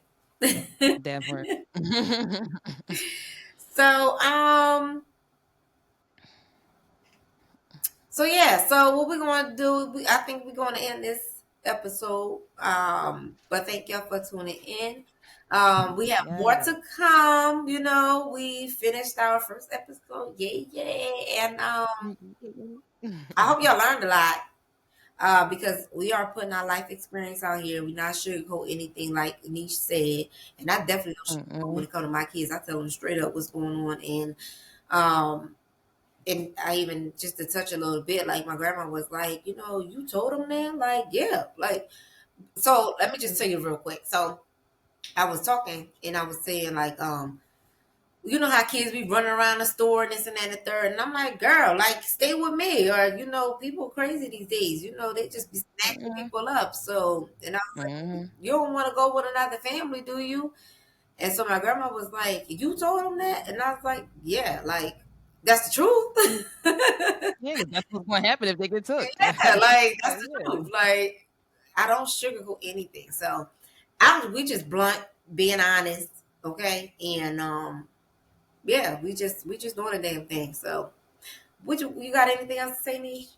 That part. So, so yeah, so what we're going to do, I think we're going to end this episode. But thank y'all for tuning in. We have more Yeah. to come. We finished our first episode. Yeah, yeah. And I hope y'all learned a lot. Because we are putting our life experience out here. We're not sugarcoat anything like Niche said. And I definitely don't sugarcoat when Mm-mm. it comes to my kids. I tell them straight up what's going on. Um, and I even just to touch a little bit, like my grandma was like, you told them that, like, yeah, like. So let me just tell you real quick. So I was talking and I was saying like, how kids be running around the store and this and that and the third, and I'm like, girl, like, stay with me, or people crazy these days. They just be snatching Mm-mm. people up. So, and I was like, Mm-mm. you don't want to go with another family, do you? And so my grandma was like, you told them that, and I was like, yeah, like that's the truth. Yeah, 'cause that's what's going to happen if they get took. Yeah, like that's Like, the yeah. truth. Like I don't sugarcoat anything. So we just blunt, being honest, okay? And yeah, we just doing a damn thing. So, you got anything else to say, Niche?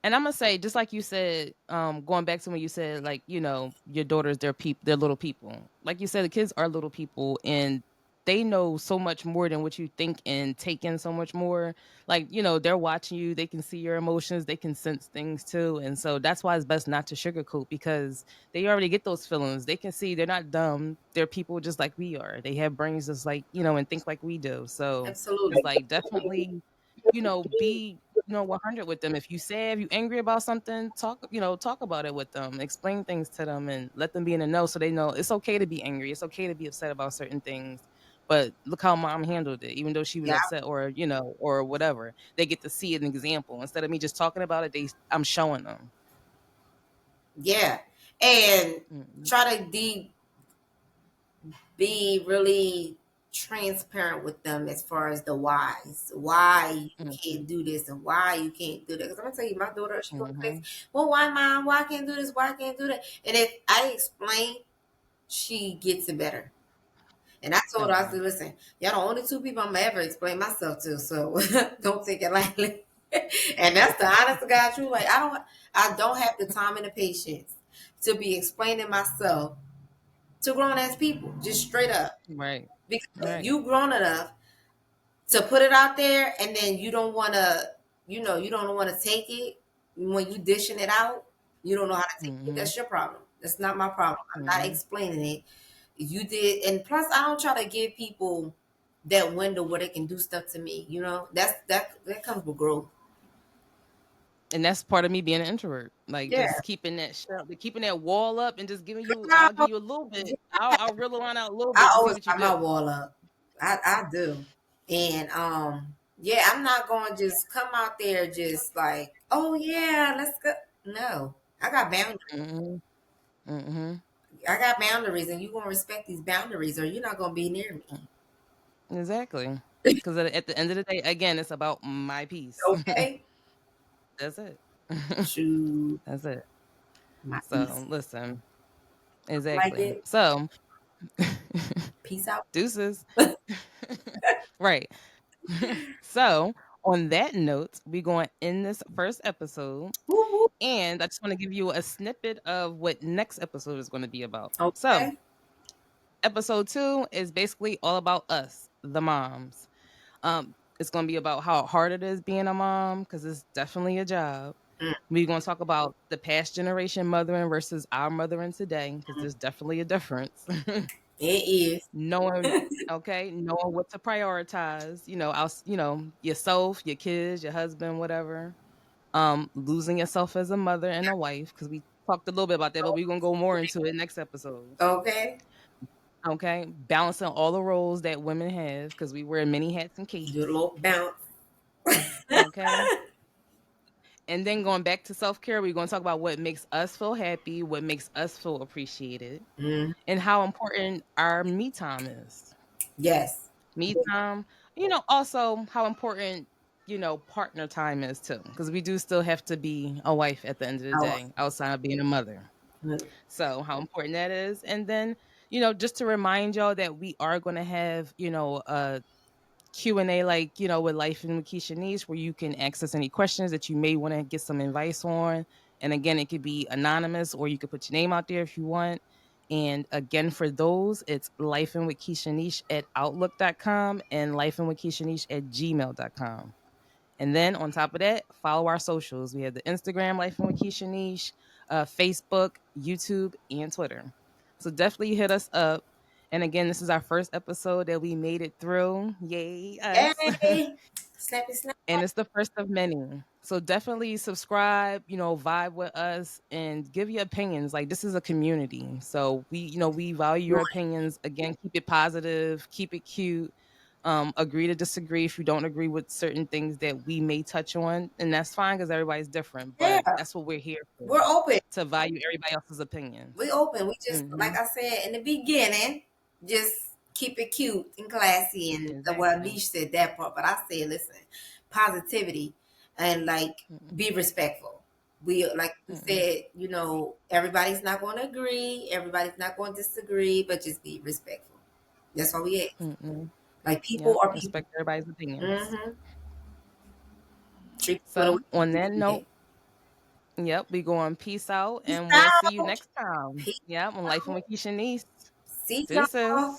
And I'm gonna say, just like you said, going back to when you said, like, your daughters, they're little people. Like you said, the kids are little people, and they know so much more than what you think and take in so much more. Like, they're watching you, they can see your emotions, they can sense things too. And so that's why it's best not to sugarcoat, because they already get those feelings. They can see they're not dumb. They're people just like we are. They have brains just like, and think like we do. So it's Absolutely. like, definitely, be 100 with them. If you sad, if you angry about something, talk about it with them, explain things to them, and let them be in the know, so they know it's okay to be angry, it's okay to be upset about certain things. But look how mom handled it, even though she was Yeah. upset, or whatever. They get to see an example instead of me just talking about it. I'm showing them. Yeah. And Mm-hmm. try to be really transparent with them as far as the why you can't do this and why you can't do that. Because I'm gonna tell you, my daughter, she goes Mm-hmm. crazy. Well, why, mom? Why I can't do this? Why I can't do that? And if I explain, she gets it better. And I told her, I Okay. said, listen, y'all the only two people I'm gonna ever explain myself to, so don't take it lightly. And that's the honest to God truth. Like I don't have the time and the patience to be explaining myself to grown ass people, just straight up. Right. Because Right. you grown enough to put it out there, and then you don't want to, you don't want to take it when you dishing it out. You don't know how to take it. Mm-hmm. That's your problem. That's not my problem. I'm not Mm-hmm. explaining it. You did, and plus, I don't try to give people that window where they can do stuff to me. That comes with growth. And that's part of me being an introvert, like Yeah. just keeping that shell, keeping that wall up, and just giving you. I'll No, give you a little bit. I'll reel the line out a little bit I to see always what you got my do. wall up. I do. And yeah, I'm not going to just come out there just like, oh yeah, let's go. No. I got boundaries. Mm-hmm. Mm-hmm. I got boundaries, and you're gonna respect these boundaries or you're not gonna be near me. Exactly. Because at the end of the day, again, it's about my peace. Okay? That's it. Shoot That's it. my peace. So listen, Like exactly. it. So Peace out. deuces. Right. So on that note, we're going to end this first episode. Woo, woo. And I just want to give you a snippet of what next episode is going to be about. So Okay. episode 2 is basically all about us, the moms. It's going to be about how hard it is being a mom, because it's definitely a job. Mm, We're going to talk about the past generation mothering versus our mothering today, because mm. there's definitely a difference. It Knowing, is. okay, knowing what to prioritize, yourself, your kids, your husband, whatever. Losing yourself as a mother and a wife, because we talked a little bit about that, but we're going to go more into it next episode. Okay. Okay, balancing all the roles that women have, because we wear many hats and Do a capes. little bounce. Okay. And then going back to self care, we're going to talk about what makes us feel happy, what makes us feel appreciated, Mm, and how important our me time is. yes. Me time, also how important, partner time is too, because we do still have to be a wife at the end of the Oh, day, outside of being a mother. So how important that is. And then, just to remind y'all that we are going to have, a Q&A, like, with Life and with Keisha Niche, where you can access any questions that you may want to get some advice on. And again, it could be anonymous, or you could put your name out there if you want. And again, for those, it's Life and with Keisha Niche at outlook.com and Life and with Keisha Niche at gmail.com. And then on top of that, follow our socials. We have the Instagram, Life and with Keisha Niche, Facebook, YouTube, and Twitter. So definitely hit us up. And again, this is our first episode that we made it through. Yay, us. hey. Snappy snap. And it's the first of many. So definitely subscribe, vibe with us and give your opinions. Like, this is a community. So we value your opinions. Again, keep it positive, keep it cute. Agree to disagree if you don't agree with certain things that we may touch on. And that's fine, because everybody's different. Yeah. But that's what we're here for, We're open. to value everybody else's opinions. We open. We just, Hmm. like I said in the beginning, just keep it cute and classy. And well, Exactly. Niche said that part, but I said, listen, positivity and like Mm-mm. be respectful. We, like we Mm-mm. said, everybody's not going to agree, everybody's not going to disagree, but just be respectful. That's all we ask. Mm-mm. Like people Yep. are people. Respect everybody's opinions. Mm-hmm. Treat people the way So on you that treat note, them. Yep, we going peace out, Peace and we'll see you out. next time. Peace Yep, on Life and out. with Keisha Niece. See Deuces. y'all.